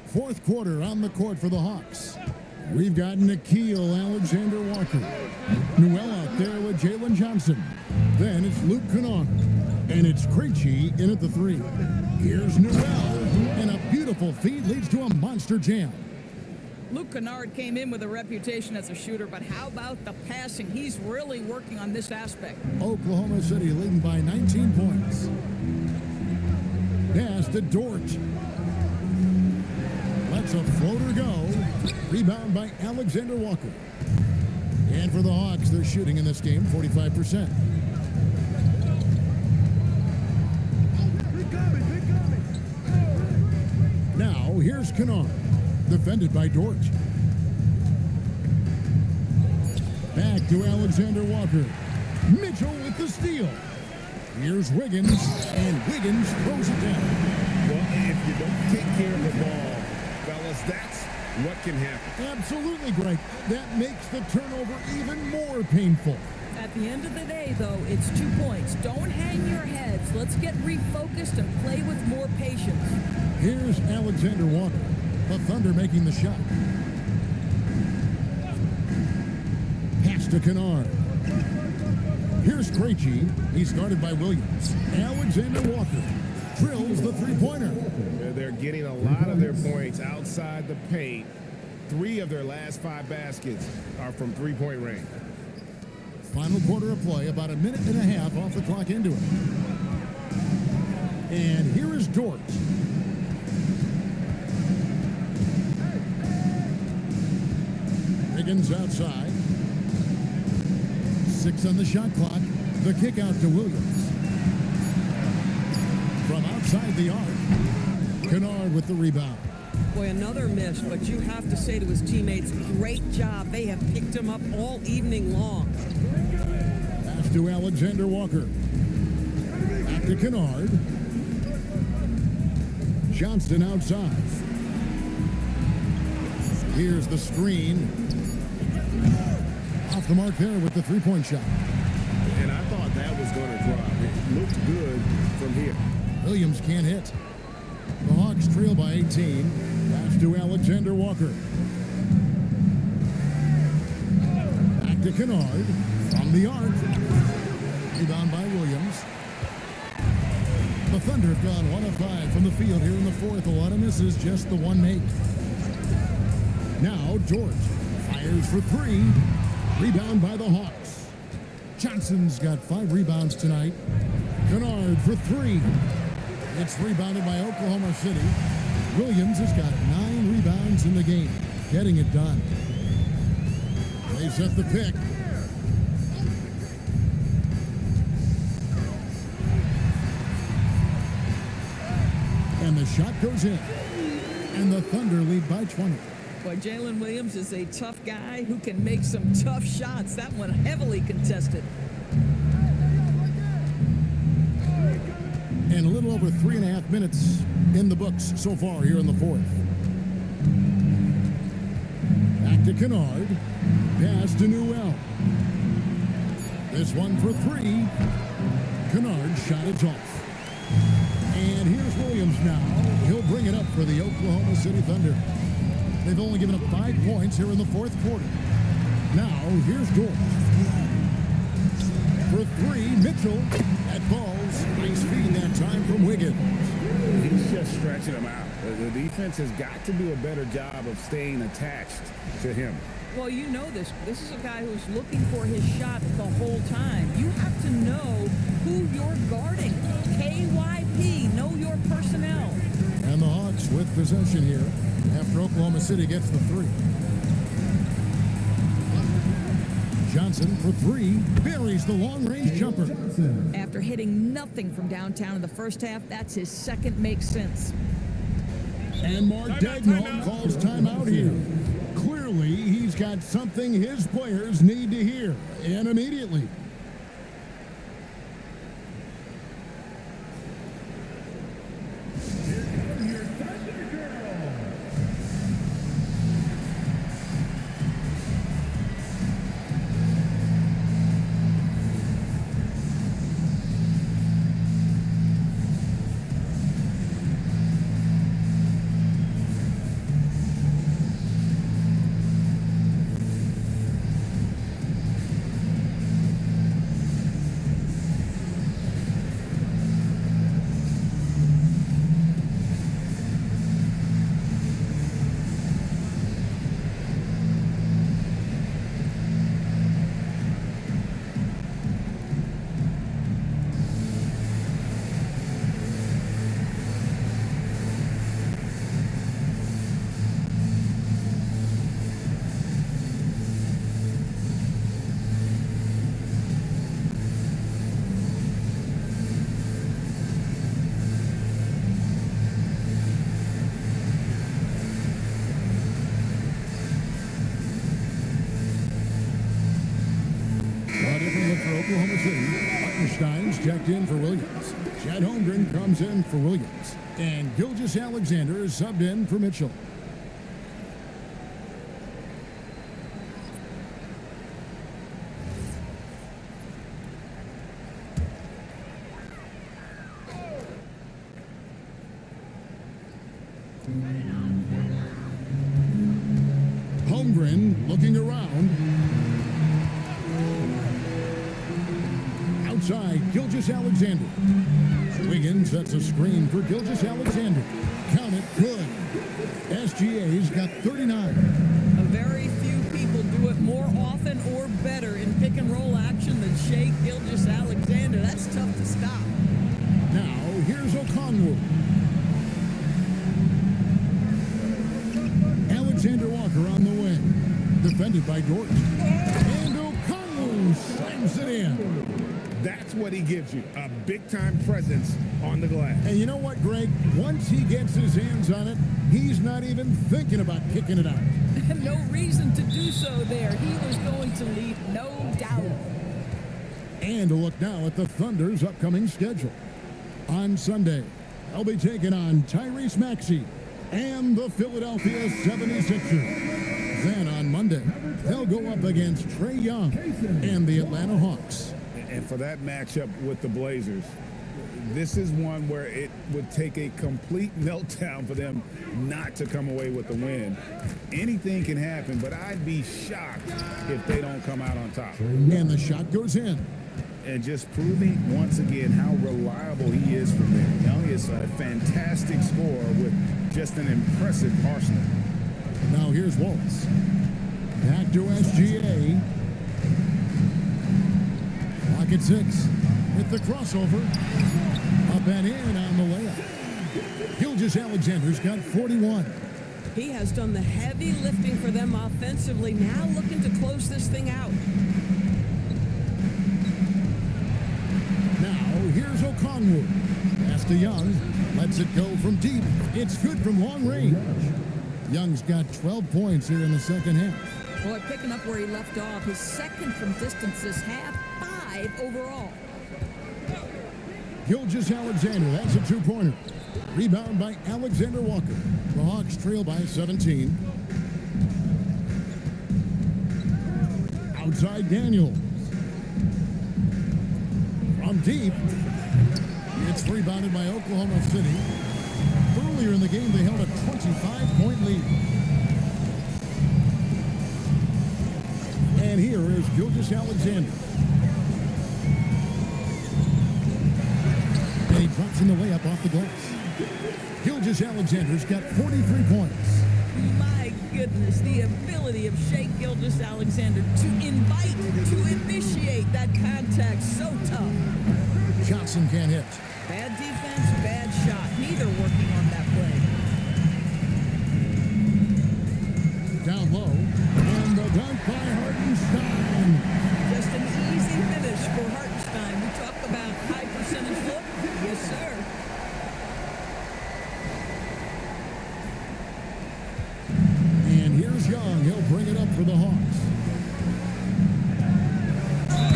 Fourth quarter on the court for the Hawks. We've got Nickeil Alexander-Walker. Newell out there with Jalen Johnson. Then it's Luke Kennard. And it's Krejci in at the 3. Here's Newell. And a beautiful feed leads to a monster jam. Luke Kennard came in with a reputation as a shooter, but how about the passing? He's really working on this aspect. Oklahoma City leading by 19 points. Pass to Dort. Lets a floater go. Rebound by Alexander Walker. And for the Hawks, they're shooting in this game 45%. Now, here's Kennard. Defended by Dort. Back to Alexander Walker. Mitchell with the steal. Here's Wiggins, and Wiggins throws it down. Well, if you don't take care of the ball, fellas, that's what can happen. Absolutely, Greg. That makes the turnover even more painful. At the end of the day, though, it's 2 points. Don't hang your heads. Let's get refocused and play with more patience. Here's Alexander Walker. The Thunder making the shot. Pass to Kennard. Here's Krejci. He's guarded by Williams. Alexander Walker drills the three-pointer. They're getting a lot of their points outside the paint. 3 of their last 5 baskets are from three-point range. Final quarter of play, about a minute and a half off the clock into it. And here is Dort. Wiggins outside. 6 on the shot clock. The kick out to Williams. From outside the arc. Kennard with the rebound. Boy, another miss, but you have to say to his teammates, great job. They have picked him up all evening long. Pass to Alexander Walker. Back to Kennard. Johnston outside. Here's the screen. Off the mark there with the three-point shot. And I thought that was going to drop. It looked good from here. Williams can't hit. The Hawks trail by 18. Pass to Alexander Walker. Back to Kennard. From the arc. Rebound by Williams. The Thunder have gone 1 of 5 from the field here in the fourth. A lot of misses, just the one make. Now George fires for 3. Rebound by the Hawks. Johnson's got 5 rebounds tonight. Kennard for 3. It's rebounded by Oklahoma City. Williams has got 9 rebounds in the game, getting it done. They set the pick. And the shot goes in. And the Thunder lead by 20. Boy, Jalen Williams is a tough guy who can make some tough shots. That one heavily contested. And a little over 3.5 minutes in the books so far here in the fourth. Back to Kennard. Pass to Newell. This one for 3. Kennard shot it off. And here's Williams now. He'll bring it up for the Oklahoma City Thunder. They've only given up 5 points here in the fourth quarter. Now, here's George. For 3, Mitchell at balls. Nice feed that time from Wiggins. He's just stretching them out. The defense has got to do a better job of staying attached to him. Well, you know this. This is a guy who's looking for his shot the whole time. You have to know who you're guarding. KYP, know your personnel. And the Hawks with possession here after Oklahoma City gets the 3. Johnson for 3, buries the long-range jumper. After hitting nothing from downtown in the first half, that's his second make since. And Mark Dagnall calls timeout here. Clearly, he's got something his players need to hear, and immediately. Oklahoma City. Hartenstein's checked in for Williams. Chad Holmgren comes in for Williams. And Gilgeous-Alexander is subbed in for Mitchell. Holmgren looking around. Outside, Gilgeous-Alexander. Wiggins sets a screen for Gilgeous-Alexander. Count it, good. SGA's got 39. Very few people do it more often or better in pick and roll action than Shea Gilgeous-Alexander. That's tough to stop. Now, here's Okongwu. Alexander Walker on the wing. Defended by Dort. And Okongwu slams it in. That's what he gives you, a big-time presence on the glass. And you know what, Greg? Once he gets his hands on it, he's not even thinking about kicking it out. No reason to do so there. He was going to lead, no doubt. And a look now at the Thunder's upcoming schedule. On Sunday, they'll be taking on Tyrese Maxey and the Philadelphia 76ers. Then on Monday, they'll go up against Trae Young and the Atlanta Hawks. And for that matchup with the Blazers, this is one where it would take a complete meltdown for them not to come away with the win. Anything can happen, but I'd be shocked if they don't come out on top. And the shot goes in. and just proving once again how reliable he is from there. Young is a fantastic scorer with just an impressive arsenal. Now here's Wallace. Back to SGA. Clock at 6. With the crossover. Up and in on the layup. Gilgeous-Alexander's got 41. He has done the heavy lifting for them offensively. Now looking to close this thing out. Now here's Okongwu. Pass to Young. Lets it go from deep. It's good from long range. Young's got 12 points here in the second half. Boy, picking up where he left off. His second from distance this half, 5 overall. Gilgeous-Alexander, that's a two-pointer. Rebound by Alexander Walker. The Hawks trail by 17. Outside Daniels. From deep. It's rebounded by Oklahoma City. Earlier in the game, they held a 25-point lead. And here is Gilgeous-Alexander. And he drops in the layup off the glass. Gilgeous-Alexander's got 43 points. My goodness, the ability of Shai Gilgeous-Alexander to invite, to initiate that contact, so tough. Johnson can't hit. Bad defense, bad shot. Neither working on that play. Down low. And the dunk by Hartenstein. Just an easy finish for Hartenstein. We talk about high percentage look. Yes, sir. And here's Young. He'll bring it up for the Hawks.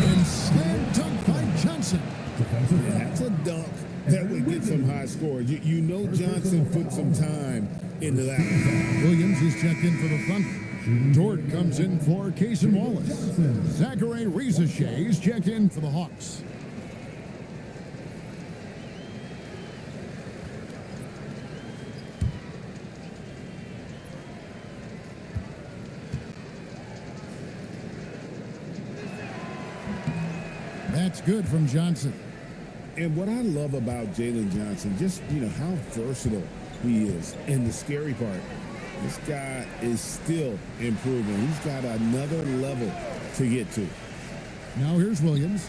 And slam dunk by Johnson. That's a dunk that would get some high scores. You know Johnson put some time into that one. Williams is checked in for the Thunder. Dort comes in for Cason Wallace. Zachary Riza-Shea is checked in for the Hawks. That's good from Johnson. And what I love about Jalen Johnson, just, how versatile he is. And the scary part, this guy is still improving. He's got another level to get to. Now here's Williams.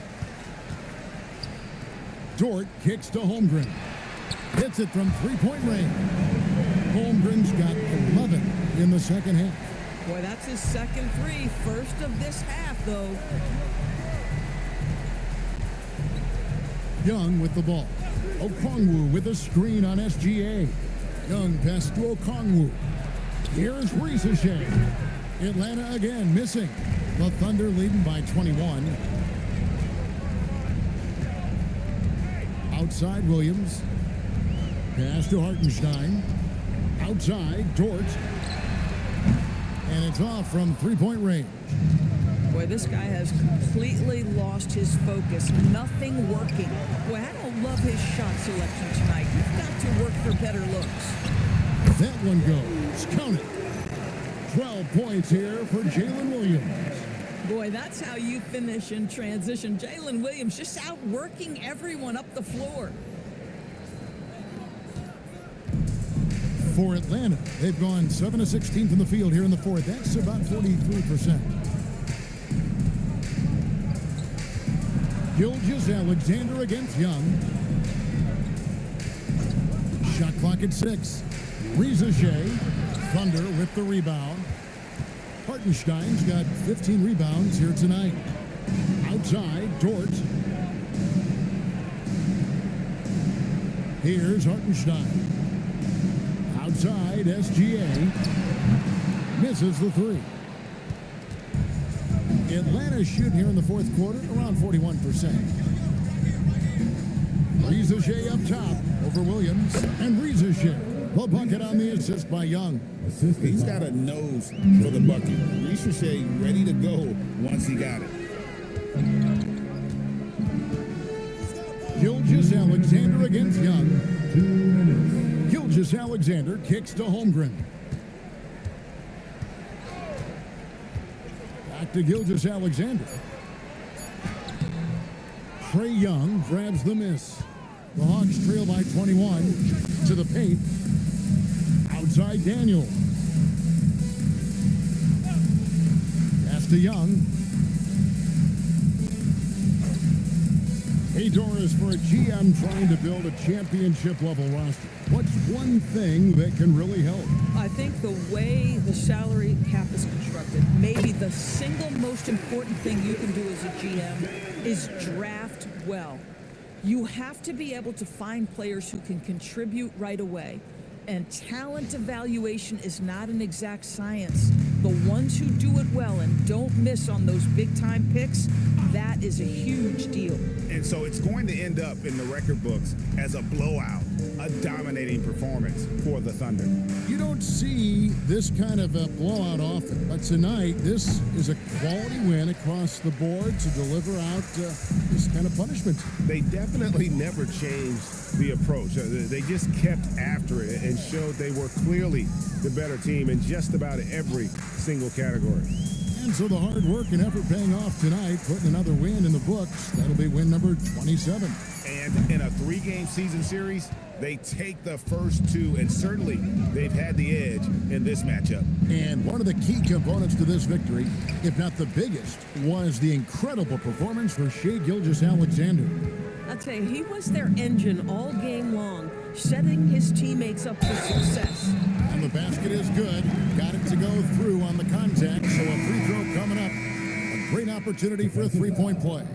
Dort kicks to Holmgren. Hits it from three-point range. Holmgren's got 11 in the second half. Boy, that's his second three. First of this half, though. Young with the ball. Okongwu with a screen on SGA. Young pass to Okongwu. Here's Riza-Shea. Atlanta again missing. The Thunder leading by 21. Outside Williams. Pass to Hartenstein. Outside Dort. And it's off from three-point range. Boy, this guy has completely lost his focus. Nothing working. Boy, I don't love his shot selection tonight. You've got to work for better looks. That one goes. Count it. 12 points here for Jalen Williams. Boy, that's how you finish in transition. Jalen Williams just outworking everyone up the floor. For Atlanta, they've gone 7 of 16 from the field here in the fourth. That's about 43%. Gilgeous-Alexander against Young. Shot clock at 6. Riza-Shea. Thunder with the rebound. Hartenstein's got 15 rebounds here tonight. Outside, Dort. Here's Hartenstein. Outside, SGA. Misses the three. Atlanta shooting here in the fourth quarter around 41%. Riza-Shea up top over Williams. And Riza-Shea. The bucket on the assist by Young. He's got a nose for the bucket. Riza-Shea ready to go once he got it. Gilgeous-Alexander against Young. Gilgeous-Alexander kicks to Holmgren. Back to Gilgeous-Alexander. Trae Young grabs the miss. The Hawks trail by 21 to the paint. Outside Daniel. Pass to Young. Hey, Doris, for a GM trying to build a championship-level roster, what's one thing that can really help? I think the way the salary cap is constructed, maybe the single most important thing you can do as a GM is draft well. You have to be able to find players who can contribute right away. And talent evaluation is not an exact science. The ones who do it well and don't miss on those big-time picks, that is a huge deal. And so it's going to end up in the record books as a blowout, a dominating performance for the Thunder. You don't see this kind of a blowout often, but tonight, this is a quality win across the board to deliver out this kind of punishment. They definitely never changed the approach. They just kept after it and showed they were clearly the better team in just about every single category. And so the hard work and effort paying off tonight, putting another win in the books. That'll be win number 27. And in a 3-game season series, they take the first 2, and certainly they've had the edge in this matchup. And one of the key components to this victory, if not the biggest, was the incredible performance for Shai Gilgeous-Alexander. I'll tell you, he was their engine all game long, setting his teammates up for success. And the basket is good. Got it to go through on the contact, so a free throw coming up. A great opportunity for a three-point play.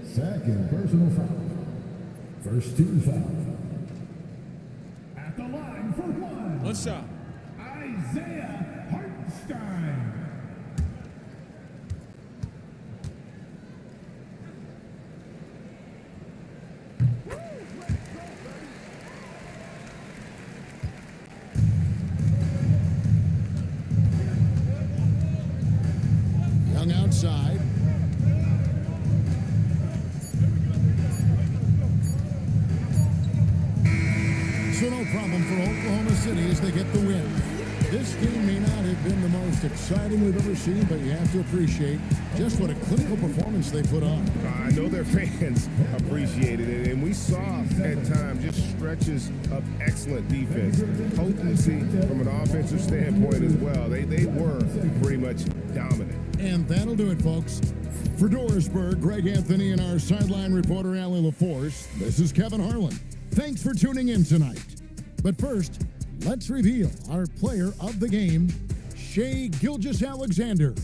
Second personal foul. First team foul. At the line for one. One shot. Isaiah Hartenstein. Young outside. So no problem for Oklahoma City as they get the win. This game may not have been the most exciting we've ever seen, but you have to appreciate just what a clinical performance they put on. I know their fans appreciated it, and we saw at times just stretches of excellent defense, potency from an offensive standpoint as well. They were pretty much dominant. And that'll do it, folks. For Dorisburg, Greg Anthony and our sideline reporter, Allie LaForce, this is Kevin Harlan. Thanks for tuning in tonight. But first, let's reveal our player of the game, Shai Gilgeous-Alexander.